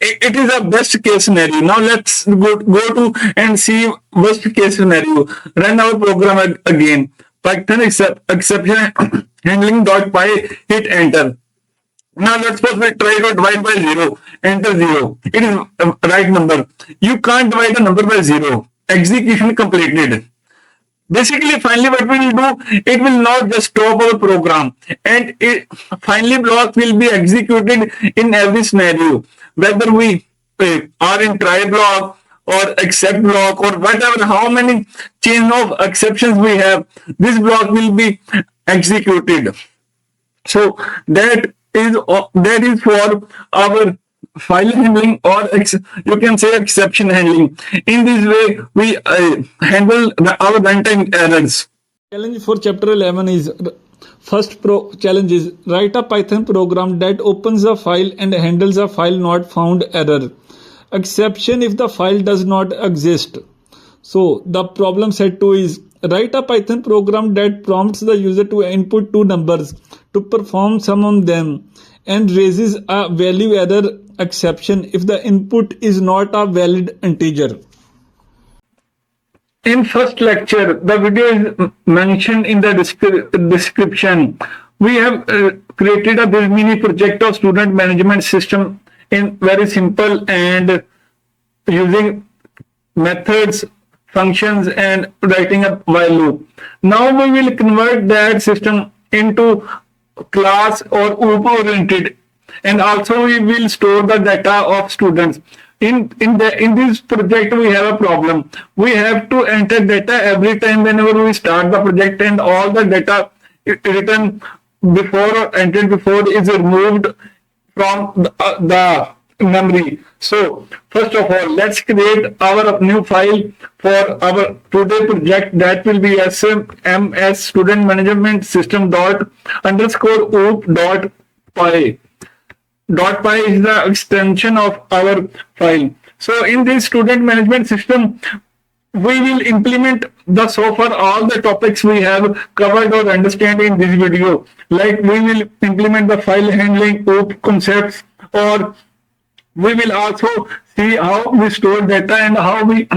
It is a best case scenario. Now let's go to and see worst case scenario. Run our program again. Python exception handling dot py, hit enter. Now let's suppose we try to divide by 0. Enter 0. It is right number. You can't divide a number by 0. Execution completed. Basically, finally, what we will do, it will not just stop our program, and finally block will be executed in every scenario, whether we are in try block or accept block or whatever, how many chain of exceptions we have, this block will be executed. So that is for our file handling, or you can say exception handling. In this way, we handle our runtime errors. Challenge for chapter 11 is challenge is write a Python program that opens a file and handles a file not found error. Exception if the file does not exist. So the problem set 2 is write a Python program that prompts the user to input two numbers to perform sum on them and raises a value error exception if the input is not a valid integer. In first lecture, the video is mentioned in the description. We have created a mini project of student management system in very simple and using methods, functions, and writing a while loop. Now we will convert that system into class or OOP oriented, and also we will store the data of students. In this project we have a problem. We have to enter data every time whenever we start the project, and all the data written before or entered before is removed from the memory. So first of all, let's create our new file for our today project. That will be SMS student management system dot underscore OOP dot py. .py is the extension of our file. So in this student management system, we will implement so far all the topics we have covered or understand in this video. Like we will implement the file handling OOP concepts, or we will also see how we store data and how we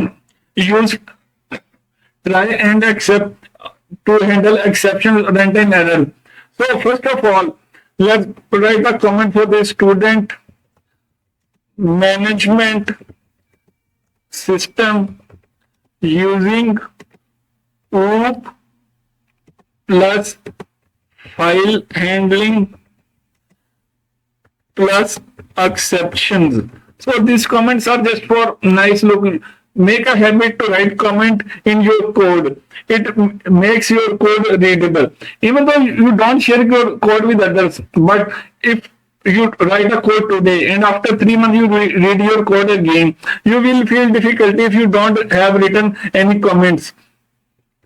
use try and accept to handle exceptions, runtime error. So first of all, let's write a comment for the student management system using OOP plus file handling plus exceptions. So these comments are just for nice look. Make a habit to write comment in your code. It makes your code readable. Even though you don't share your code with others, but if you write a code today and after 3 months you read your code again, you will feel difficulty if you don't have written any comments.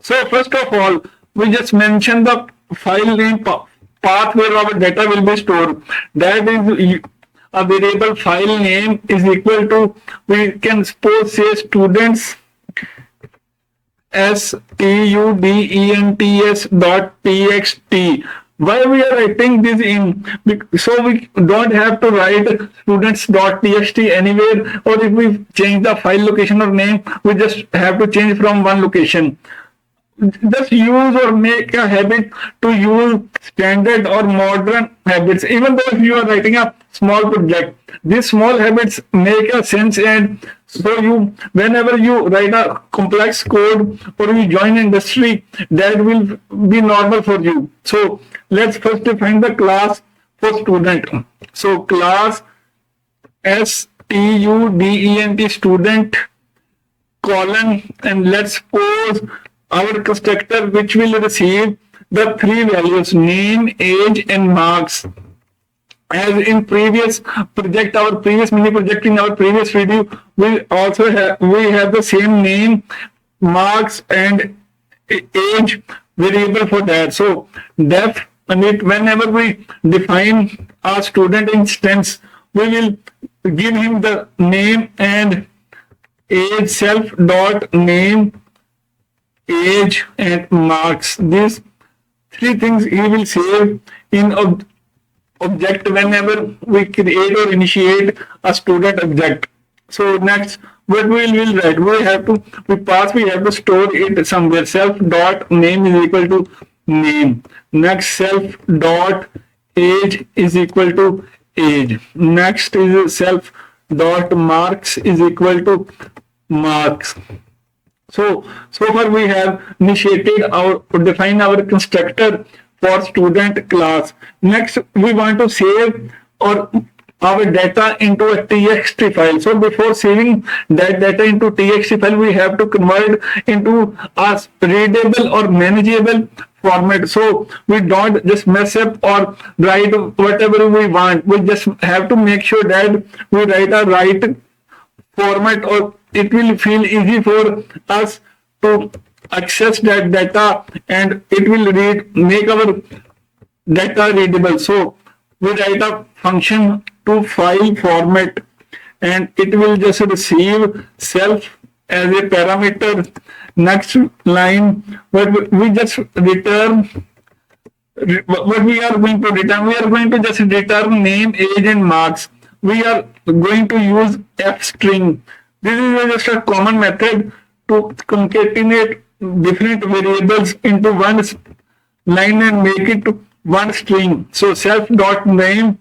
So first of all, we just mention the file name path where our data will be stored. That is a variable file name is equal to, we can suppose say students students.txt. Why we are writing this in? So we don't have to write students.txt anywhere, or if we change the file location or name, we just have to change from one location. Just use or make a habit to use standard or modern habits. Even though if you are writing a small project, these small habits make a sense, and so you, whenever you write a complex code or you join industry, that will be normal for you. So let's first define the class for student. So class student student colon, and let's suppose our constructor which will receive the three values name, age, and marks. As in previous project, our previous mini project in our previous video, we also have the same name, marks, and age variable for that. So def, whenever we define our student instance, we will give him the name and age, self dot name, age, and marks. These three things he will save in object whenever we create or initiate a student object. So next, what we will write? We have to store it somewhere. Self dot name is equal to name. Next, self dot age is equal to age. Next is self dot marks is equal to marks. So far we have initiated our define our constructor for student class. Next, we want to save our data into a txt file. So before saving that data into txt file, we have to convert into a readable or manageable format. So we don't just mess up or write whatever we want. We just have to make sure that we write a right format, or it will feel easy for us to access that data, and it will make our data readable. So we write a function to file format, and it will just receive self as a parameter. Next line, what we just return, what we are going to return, we are going to just return name, age, and marks. We are going to use f string. This is just a common method to concatenate different variables into one line and make it one string. So self dot name,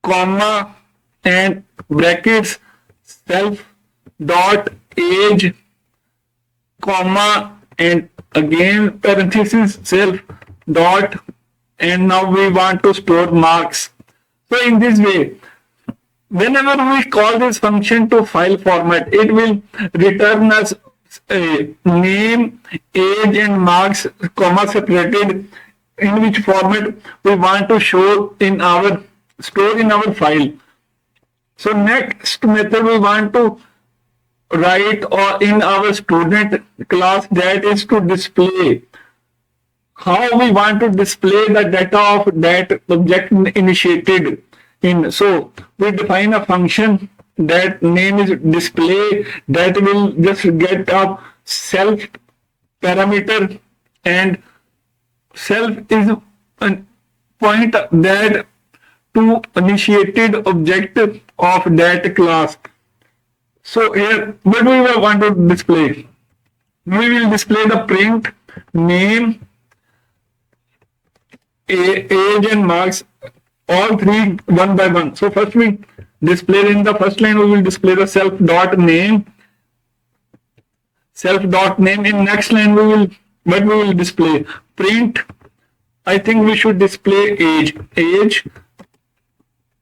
comma, and brackets, self dot age, comma, and again parenthesis, self dot, and now we want to store marks. So in this way, whenever we call this function to file format, it will return us name, age, and marks, comma separated, in which format we want to store in our file. So next method we want to write or in our student class, that is to display. How we want to display the data of that object initiated in. So we define a function that name is display, that will just get a self parameter, and self is a point that to initiated object of that class. So here, what we will want to display? We will display the print name, age, and marks, all three one by one. So first we display in the first line, we will display the self dot name. In next line we will display? Print, I think we should display age,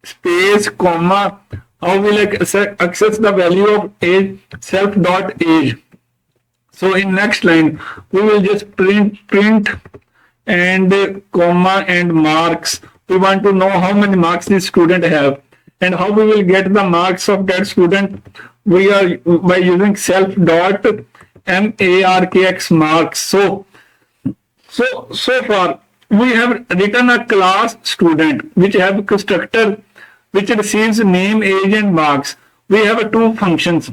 space, comma. How will I access the value of age? Self dot age. So in next line we will just print and comma and marks. We want to know how many marks this student have, and how we will get the marks of that student. We are by using self dot marks marks. So far we have written a class student which have a constructor which receives name, age, and marks. We have two functions.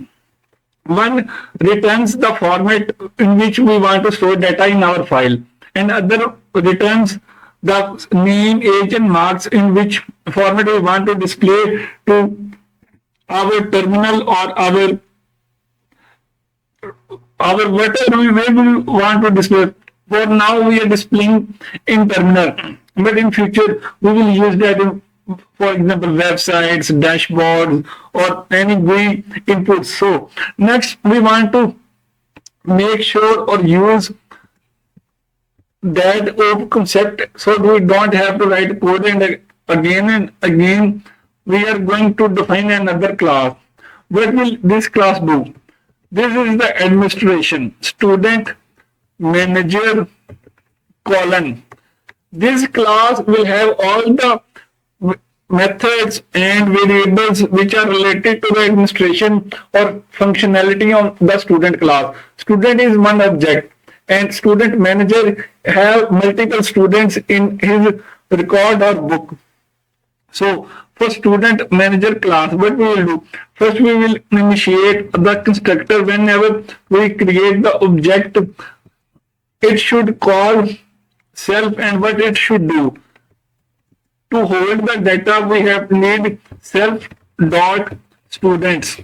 One returns the format in which we want to store data in our file, and other returns the name, age, and marks in which format we want to display to our terminal or our whatever we will want to display. For now we are displaying in terminal, but in future we will use that in, for example, websites, dashboards, or any GUI inputs. So next we want to make sure or use that of concept, so we don't have to write code, and again and again we are going to define another class. What will this class do? This is the administration, student manager colon. This class will have all the methods and variables which are related to the administration or functionality of the student class. Student is one object, and student manager have multiple students in his record or book. So for student manager class, what we will do? First we will initiate the constructor. Whenever we create the object, it should call self, and what it should do? to hold the data, we have need self dot students.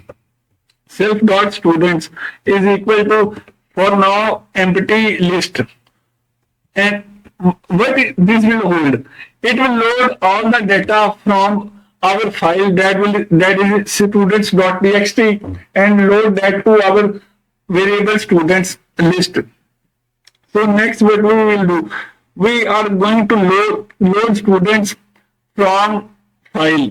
Self dot students is equal to, for now, empty list. And this will hold? It will load all the data from our file that is students.txt and load that to our variable students list. So next what we will do, we are going to load students from file.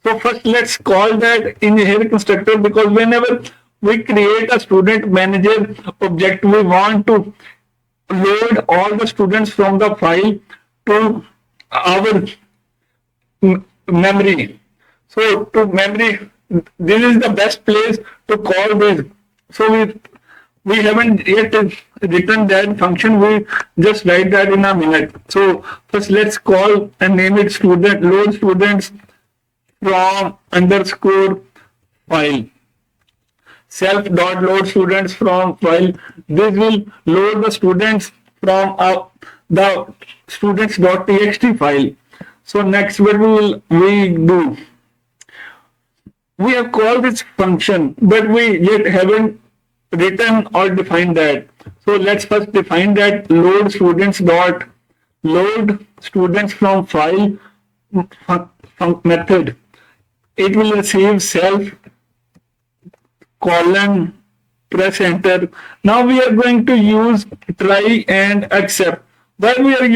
So first let's call that in here constructor, because whenever we create a student manager object, we want to load all the students from the file to our memory. So to memory, this is the best place to call this. So we haven't yet written that function. We just write that in a minute. So first let's call and name it student, load students from underscore file. Self dot load students from file. This will load the students from the students.txt file. So next what we do, we have called this function, but we yet haven't written or defined that. So let's first define that load students dot load students from file method. It will receive self colon, press enter. Now we are going to use try and accept. Why we are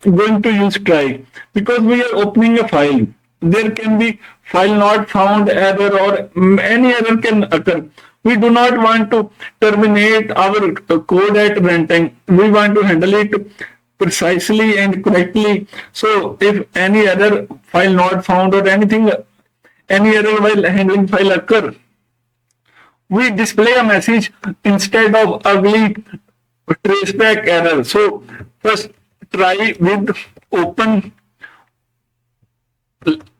going to use try? Because we are opening a file. There can be file not found error or any error can occur. We do not want to terminate our code at runtime. We want to handle it precisely and correctly. So if any error, file not found or anything, any error while handling file occur, we display a message instead of ugly traceback error. So first try with open.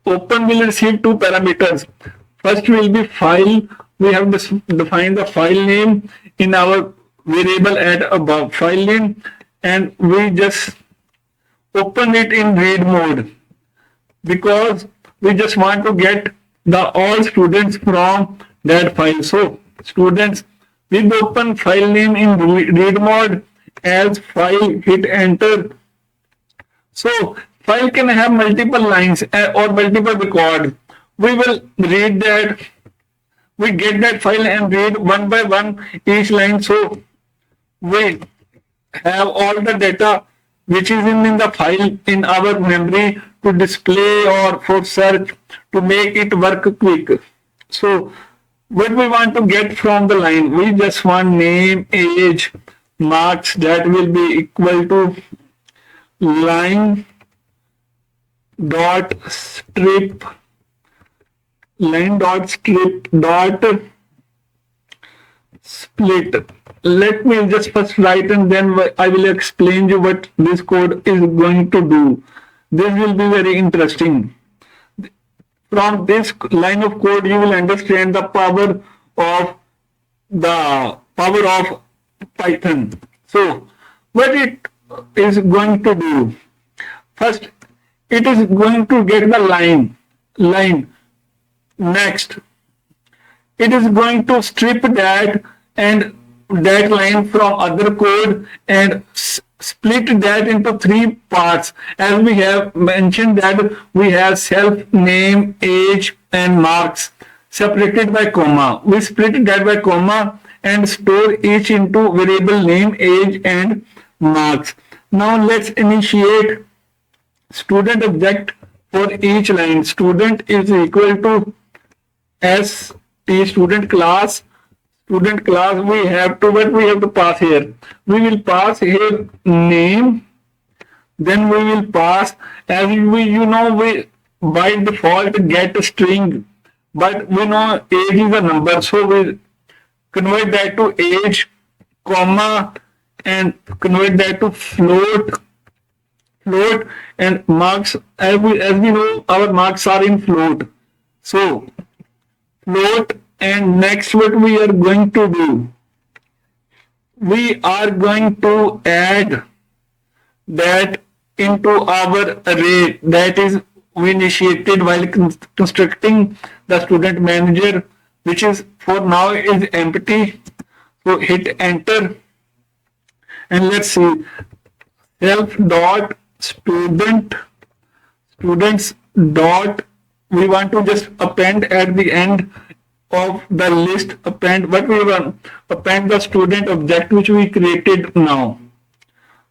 Open will receive two parameters. First will be file. We have defined the file name in our variable at above file name, and we just open it in read mode because we just want to get the all students from that file. So students with open file name in read mode as file, hit enter. So file can have multiple lines or multiple records. We will read that. We get that file and read one by one each line. So we have all the data which is in the file in our memory to display or for search to make it work quick. So what we want to get from the line, we just want name, age, marks, that will be equal to line dot strip dot split. Let me just first write and then I will explain you what this code is going to do. This will be very interesting. From this line of code you will understand the power of Python. So what it is going to do, first it is going to get the line. Next it is going to strip that and that line from other code and split that into three parts. As we have mentioned that we have self, name, age and marks separated by comma. We split that by comma and store each into variable name, age and marks. Now let's initiate student object for each line. Student is equal to st student class. Student class we have to pass here. We will pass here name. Then we will pass, as we by default get a string, but we know age is a number, so we convert that to age, comma, and convert that to float, and marks. As we know, our marks are in float. So float. And next what we are going to do, we are going to add that into our array, that is we initiated while constructing the student manager, which is for now is empty. So hit enter and let's see self dot students dot we want to just append at the end of the list append what we want append the student object which we created now.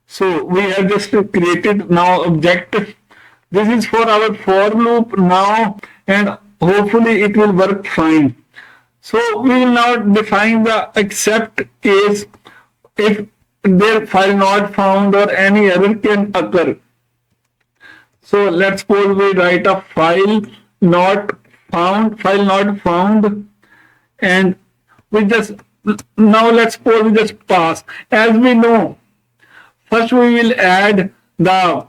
So we have just created now object. This is for our for loop now and hopefully it will work fine. So we will now define the except case if their file not found or any error can occur. So let's suppose we write a file not found, and we just now let's suppose we just pass. As we know, first we will add the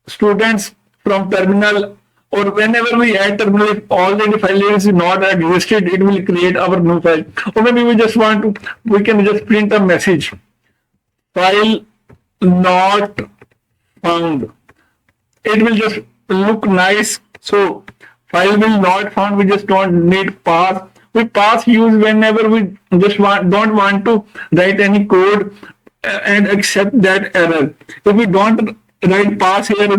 students from terminal, or whenever we add terminal, if already file is not existed, it will create our new file. Or maybe we just want to, we can just print a message, file not found. It will just look nice. So file will not found, we just don't need pass. We pass use whenever we just don't want to write any code and accept that error. If we don't write pass here,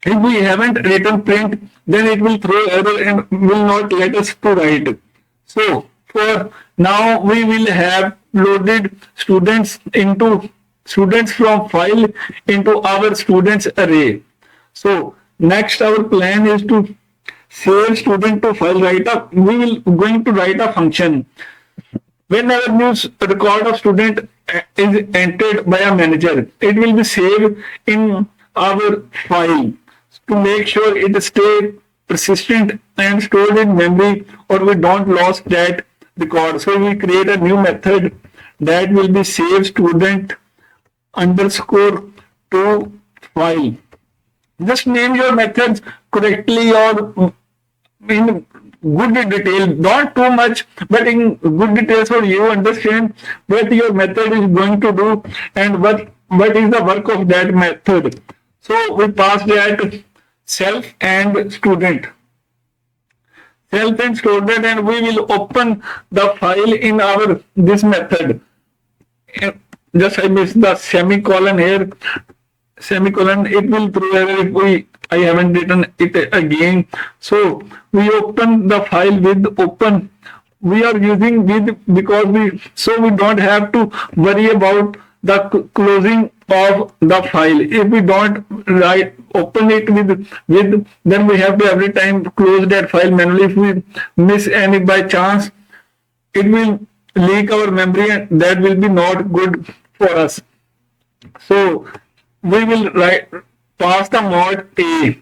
if we haven't written print, then it will throw error and will not let us to write. So for now we will have loaded students from file into our students array. So next our plan is to save student to file write-up. We will going to write a function. Whenever new record of student is entered by a manager, it will be saved in our file to make sure it stay persistent and stored in memory, or we don't lose that record. So we create a new method that will be save student underscore to file. Just name your methods correctly or in good detail, not too much, but in good detail so you understand what your method is going to do and what is the work of that method. So we pass that self and student, and we will open the file in our this method. Just I missed the semicolon here. Semicolon, it will throw error if I haven't written it again. So we open the file with open. We are using with because we don't have to worry about the closing of the file. If we don't open it with then we have to every time close that file manually. If we miss any by chance, it will leak our memory and that will be not good for us. So we will pass the mode A.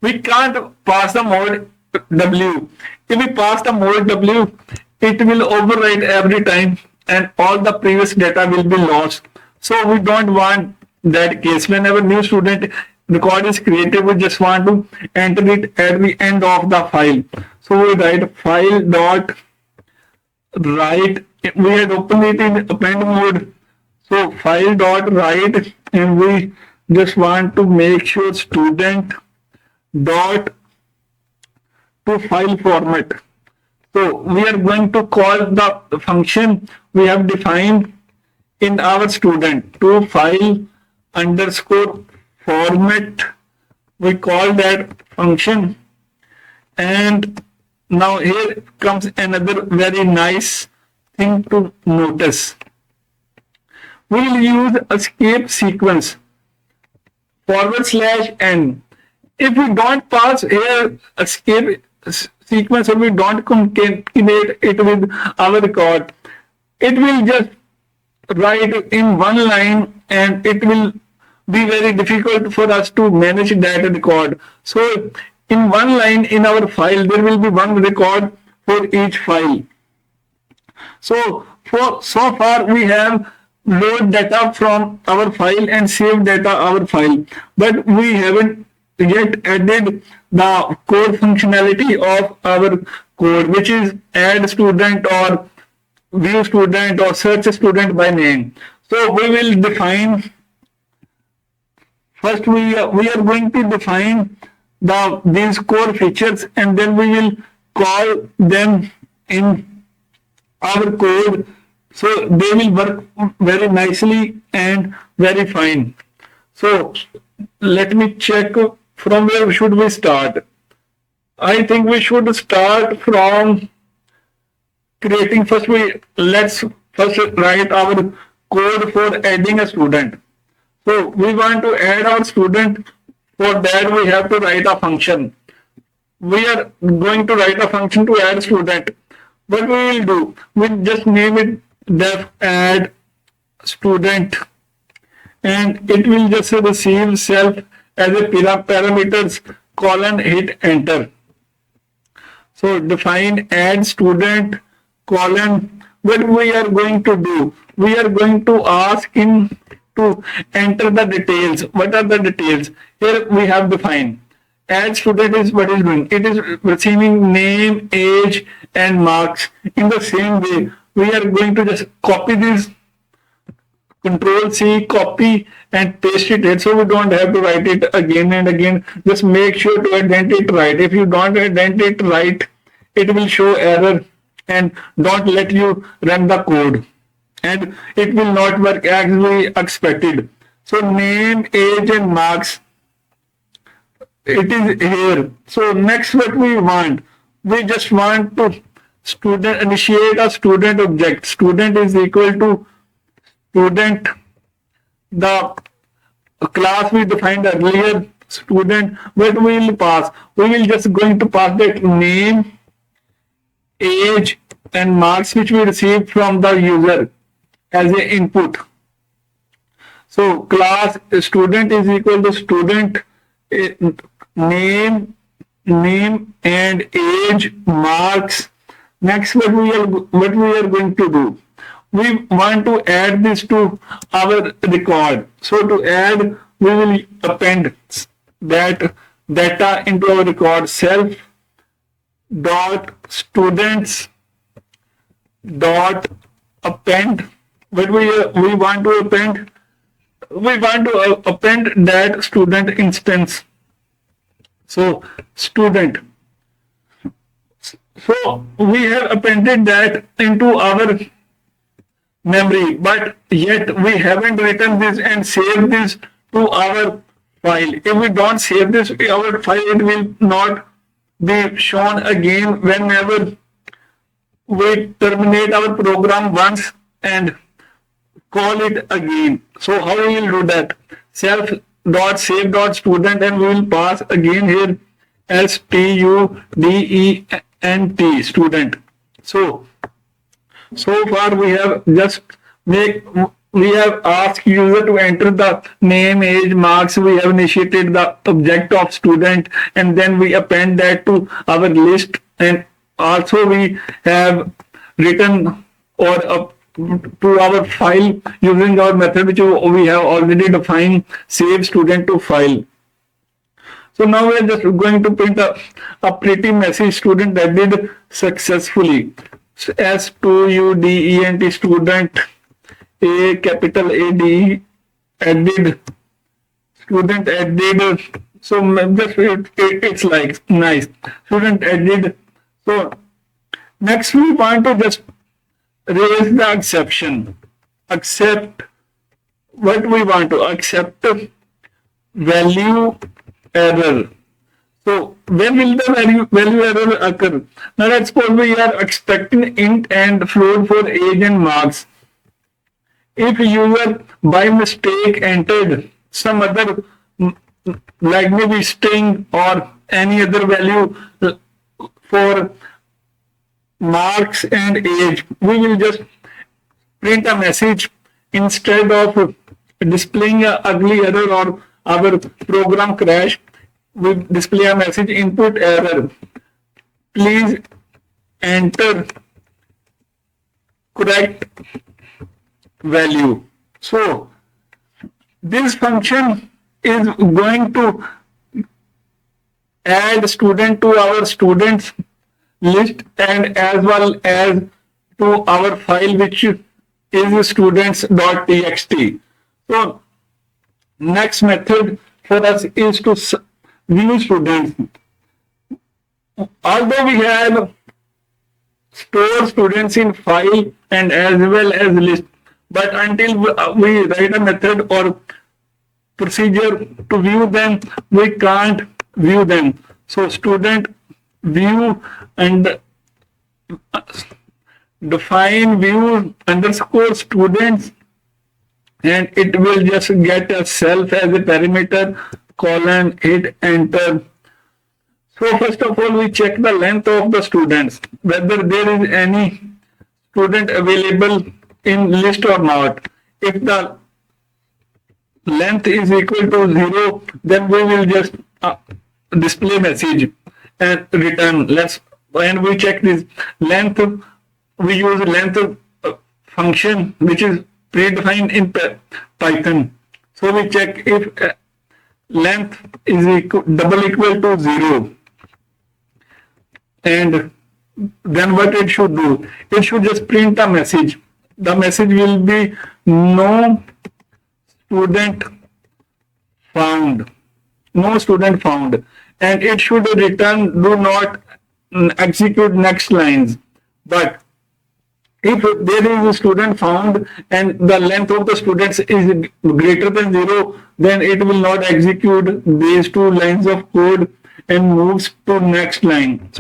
We can't pass the mode W. If we pass the mode W, it will overwrite every time and all the previous data will be lost. So we don't want that case. Whenever new student record is created, we just want to enter it at the end of the file. So we write file dot write. We had opened it in append mode. So file dot write, and we just want to make sure student dot to file format. So we are going to call the function we have defined in our student to file underscore format. We call that function, and now here comes another very nice thing to notice. We will use escape sequence /n. If we don't pass here escape sequence or we don't concatenate it with our record, it will just write in one line and it will be very difficult for us to manage that record. So in one line in our file, there will be one record for each file. So far we have load data from our file and save data our file, but we haven't yet added the code functionality of our code, which is add student or view student or search student by name. So we will define First, we are going to define these core features, and then we will call them in our code, so they will work very nicely and very fine. So let me check from where should we start. I think we should start from creating. Let's first write our code for adding a student. So we want to add our student. For that we have to write a function. We are going to write a function to add student. What we will do, we'll just name it def add student, and it will just receive self as a parameters, colon, hit enter. So define add student, colon. What we are going to do, we are going to ask him to enter the details. What are the details? Here we have defined. Add student is what is doing. It is receiving name, age, and marks. In the same way, we are going to just copy this, Control C, copy and paste it here, so we don't have to write it again and again. Just make sure to indent it right. If you don't indent it right, it will show error and don't let you run the code, and it will not work as we expected. So name, age, and marks, it is here. So next, what we want, we just want to initiate a student object. Student is equal to student, the class we defined earlier, student. What we will pass, we will just going to pass that name, age, and marks which we received from the user as a input. So class student is equal to student, name, and age, marks. Next, what we are going to do, we want to add this to our record. So to add, we will append that data into our record. Self dot students dot append. What we want to append, we want to append that student instance. So student. So we have appended that into our memory, but yet we haven't written this and saved this to our file. If we don't save this to our file, it will not be shown again whenever we terminate our program once and call it again. So how we will do that? Self dot save dot student, and we will pass again here student, student. So far we have asked user to enter the name, age, marks. We have initiated the object of student, and then we append that to our list, and also we have written or to our file using our method which we have already defined, save student to file. So now we are just going to print a pretty messy student that did successfully. student, student, a capital AD, added, student added. So just it's like nice, student added. So next we want to just raise the exception. Accept what we want to accept, value error. So when will the value error occur? Now let's suppose we are expecting int and float for age and marks. If user by mistake entered some other, like maybe string or any other value for marks and age, we will just print a message instead of displaying a ugly error or our program crash. We display a message, input error, please enter correct value. So this function is going to add student to our students list, and as well as to our file which is students.txt. So next method for us is to view students. Although we have store students in file and as well as list, but until we write a method or procedure to view them, we can't view them. So student view and define view underscore students, and it will just get a self as a parameter, colon, hit enter. So first of all, we check the length of the students, whether there is any student available in list or not. If the length is equal to 0, then we will just display message and return. And we check this length. We use length function which is predefined in Python. So we check if length is equal to 0. And then what it should do? It should just print a message. The message will be no student found. No student found. And it should return do not execute next lines. But if there is a student found and the length of the students is greater than 0, then it will not execute these 2 lines of code and moves to next line.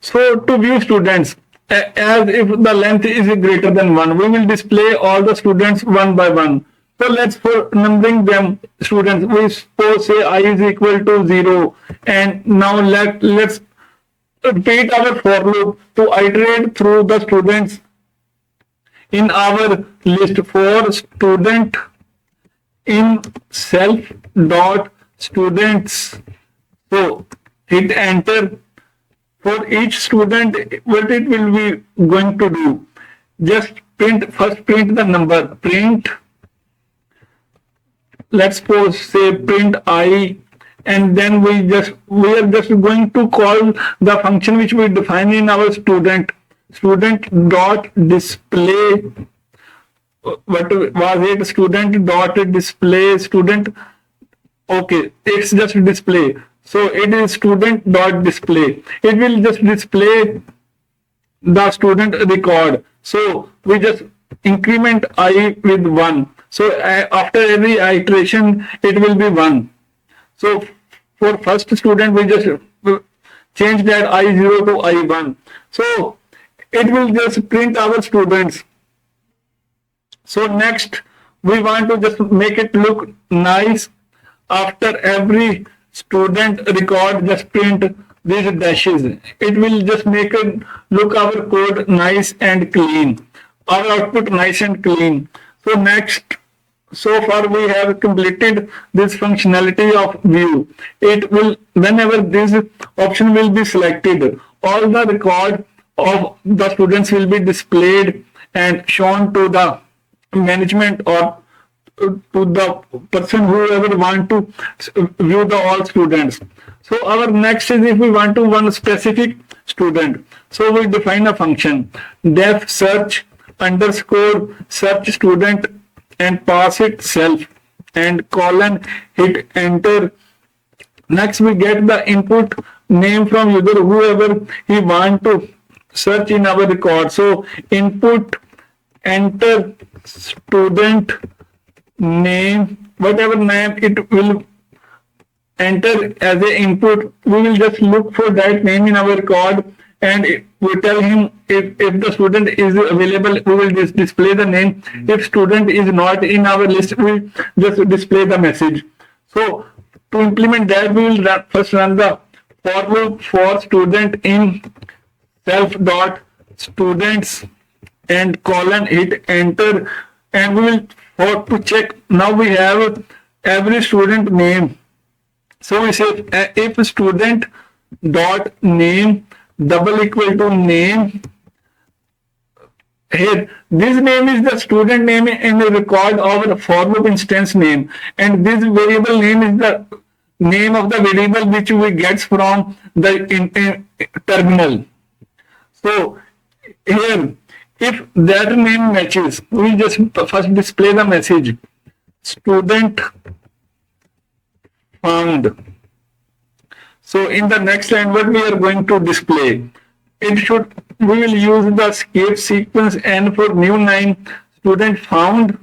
So to view students, as if the length is greater than 1, we will display all the students one by one. So let's for numbering them students, we suppose say I is equal to 0, and now let's repeat our for loop to iterate through the students in our list for student in self dot students. So hit enter. For each student, what it will be going to do? Just first print the number. Print, let's suppose say print I, and then we are just going to call the function which we define in our student dot display. What was it? Student dot display student. Okay, it's just display. So it is student dot display. It will just display the student record. So we just increment I with 1. So after every iteration, it will be 1. So for first student, we just change that I0 to I1. So it will just print our students. So next, we want to just make it look nice. After every student record, just print these dashes. It will just make it look our code nice and clean. Our output nice and clean. So next, so far we have completed this functionality of view. It will, whenever this option will be selected, all the record of the students will be displayed and shown to the management or to the person whoever want to view the all students. So our next is if we want to one specific student. So we define a function def search underscore search student and pass it self and colon hit enter. Next we get the input name from user whoever he want to search in our record. So input enter student name, whatever name it will enter as a input. We will just look for that name in our record and we tell him if the student is available, we will just display the name. If student is not in our list, we just display the message. So to implement that, we will first run the for loop for student in self dot students and colon hit enter, and we will for to check. Now we have every student name. So we say if student dot name double equal to name. Here this name is the student name in the record of the for loop instance name, and this variable name is the name of the variable which we get from the terminal. So here if that name matches, we just first display the message student found. So in the next line, what we are going to display, we will use the escape sequence n for new line student found,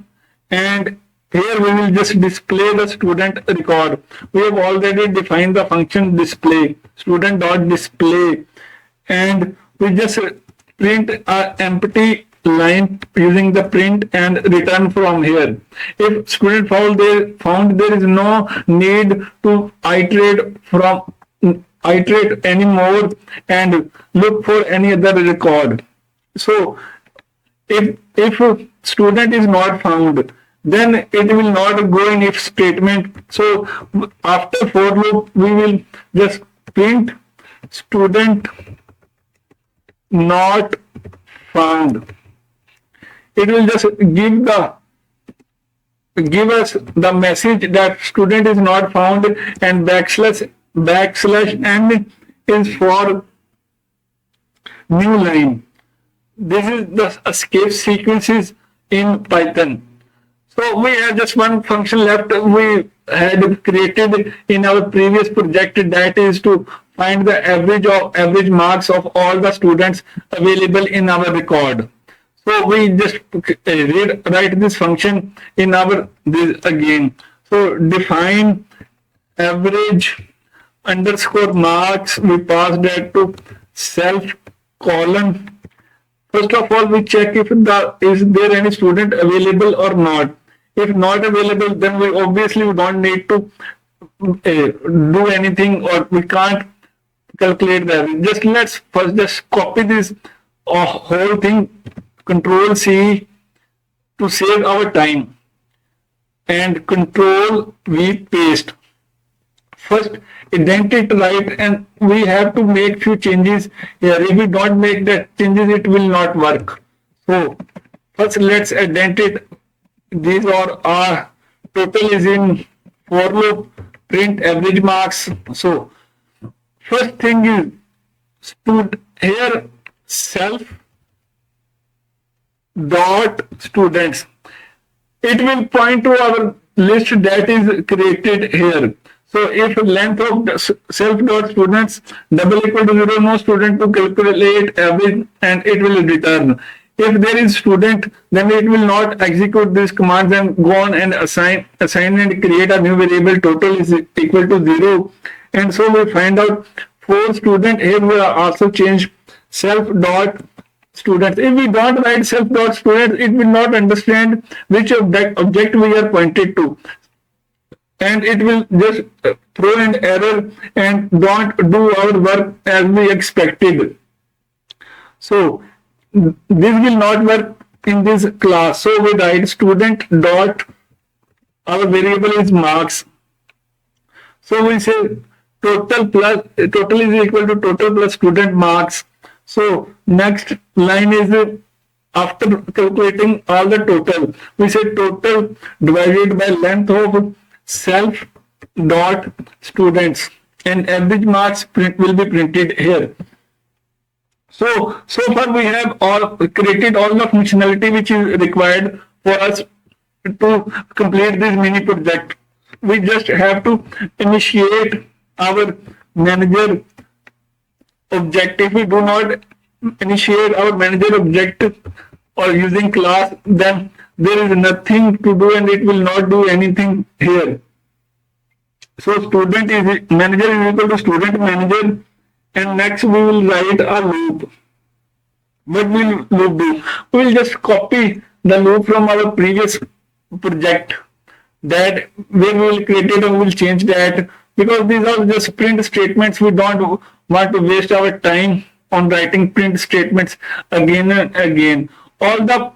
and here we will just display the student record. We have already defined the function display, student.display, and we just print an empty line using the print and return from here. If student found there is no need to iterate anymore and look for any other record. So if student is not found, then it will not go in if statement. So after for loop, we will just print student not found. It will just give us the message that student is not found, and backslash n is for new line. This is the escape sequences in Python. So we have just one function left we had created in our previous project, that is to find the average marks of all the students available in our record. So we just write this function in this again. So define average underscore marks, we pass that to self colon. First of all, we check if is there any student available or not. If not available, then we obviously don't need to do anything, or we can't calculate that. Let's first just copy this whole thing, Control C to save our time, and Control V paste. First, indent it right, and we have to make few changes here. If we don't make that changes, it will not work. So first, let's indent it. These are our total is in for loop, print average marks. So first thing is here self dot students. It will point to our list that is created here. So if length of self dot students double equal to 0, no student to calculate average, and it will return. If there is student, then it will not execute these commands and go on and assign and create a new variable. Total is equal to 0, and so we find out for student. Here we also change self dot students. If we don't write self dot students, it will not understand which object we are pointed to, and it will just throw an error and don't do our work as we expected. So this will not work in this class. So we write student dot, our variable is marks. So we say total is equal to total plus student marks. So next line is after calculating all the total, we say total divided by length of self dot students, and average marks will be printed here. So far we have created all the functionality which is required for us to complete this mini project. We just have to initiate our manager object. If we do not initiate our manager object or using class, then there is nothing to do and it will not do anything here. So manager is equal to student manager, and next we will write a loop. What will loop do? We will just copy the loop from our previous project, that where we will create it and we will change that, because these are just print statements. We don't want to waste our time on writing print statements again and again. All the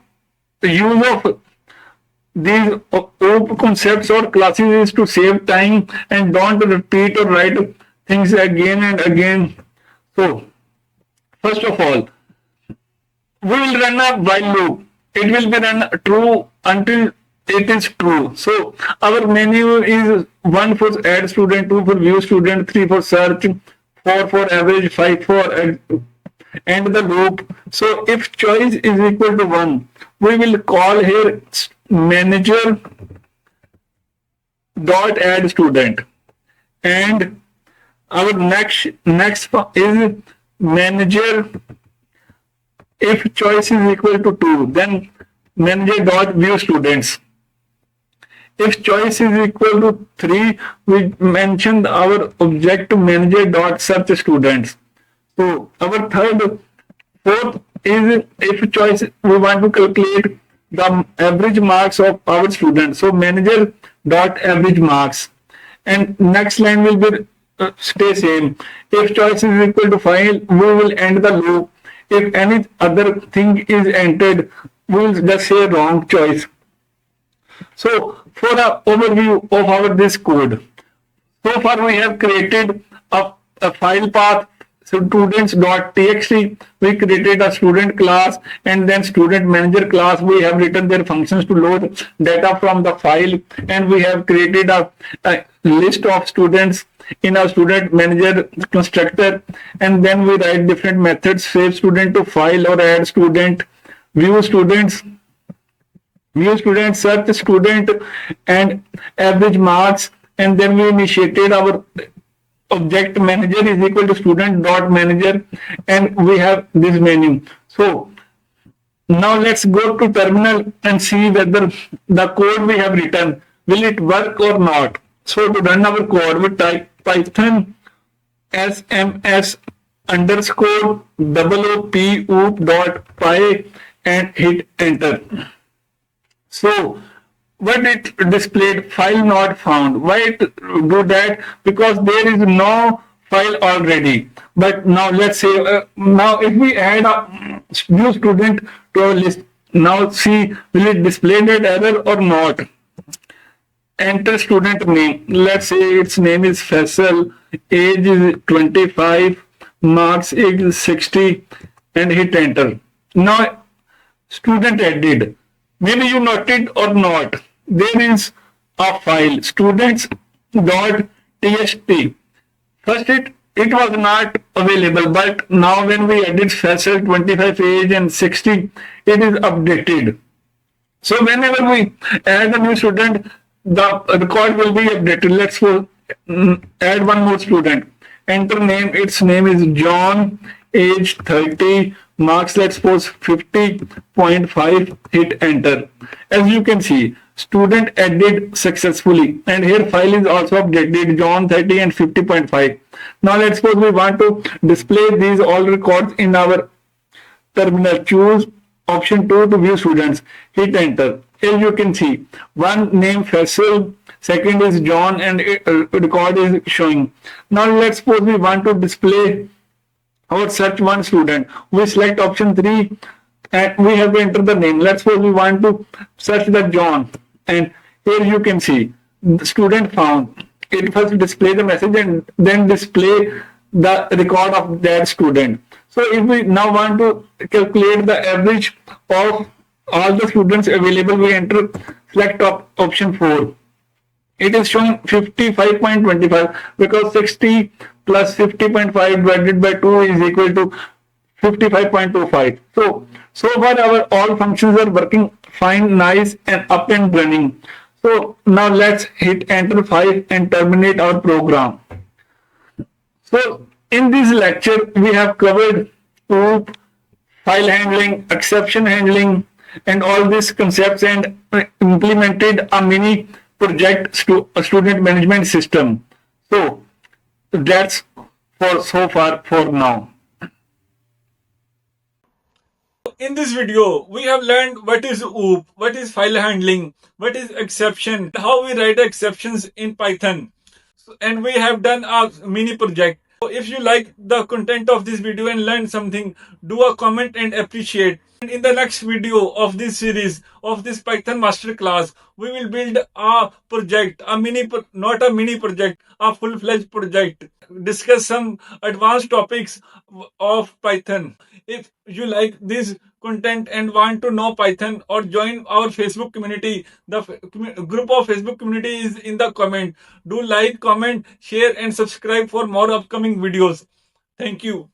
use of these OOP concepts or classes is to save time and don't repeat or write things again and again. So first of all, we will run a while loop. It will be run true until it is true. So our menu is 1 for add student, 2 for view student, 3 for search, 4 for average, 5 for end the loop. So if choice is equal to 1, we will call here manager dot add student, And our next is manager. If choice is equal to 2, then manager dot view students. If choice is equal to 3, we mentioned our object manager dot search students. So our fourth is if choice we want to calculate the average marks of our students. So manager dot average marks, and next line will be stay same. If choice is equal to 5, we will end the loop. If any other thing is entered, we will just say wrong choice. So for an overview of our this code, so far we have created a file path students.txt. We created a student class and then student manager class. We have written their functions to load data from the file, and we have created a list of students in our student manager constructor, and then we write different methods: save student to file or add student, view students, search student, and average marks. And then we initiated our object manager is equal to student dot manager, and we have this menu. So now let's go to terminal and see whether the code we have written will it work or not. So to run our code, we type Python sms underscore oop dot py and hit enter. So what it displayed file not found. Why it do that? Because there is no file already. But now let's say now if we add a new student to our list, now see will it display that error or not. Enter student name. Let's say its name is Faisal, age is 25, marks is 60, and hit enter. Now student added. Maybe you noted or not, there is a file students.txt. First it was not available, but now when we added Faisal 25 age and 60, it is updated. So whenever we add a new student, the record will be updated. Let's add one more student. Enter name. Its name is John, age 30, marks let's suppose 50.5, hit enter. As you can see, student added successfully, and here file is also updated John 30 and 50.5. Now let's suppose we want to display these all records in our terminal. Choose option 2 to view students, hit enter. Here you can see one name Faisal, second is John, and record is showing. Now let's suppose we want to display or search one student. We select option 3 and we have to enter the name. Let's suppose we want to search the John, and here you can see the student found. It first display the message and then display the record of that student. So if we now want to calculate the average of all the students available, we enter select option 4. It is showing 55.25 because 60 plus 50.5 divided by 2 is equal to 55.25. So far our all functions are working fine, nice, and up and running. So now let's hit enter 5 and terminate our program. So in this lecture we have covered OOP, file handling, exception handling, and all these concepts, and implemented a mini project a student management system. So that's for so far for now. In this video, we have learned what is OOP, what is file handling, what is exception, how we write exceptions in Python. And we have done a mini project. So if you like the content of this video and learn something, do a comment and appreciate. And in the next video of this series, of this Python Masterclass, we will build a project, not a mini project, a full-fledged project. Discuss some advanced topics of Python. If you like this content and want to know Python or join our Facebook community, the group of Facebook community is in the comment. Do like, comment, share, and subscribe for more upcoming videos. Thank you.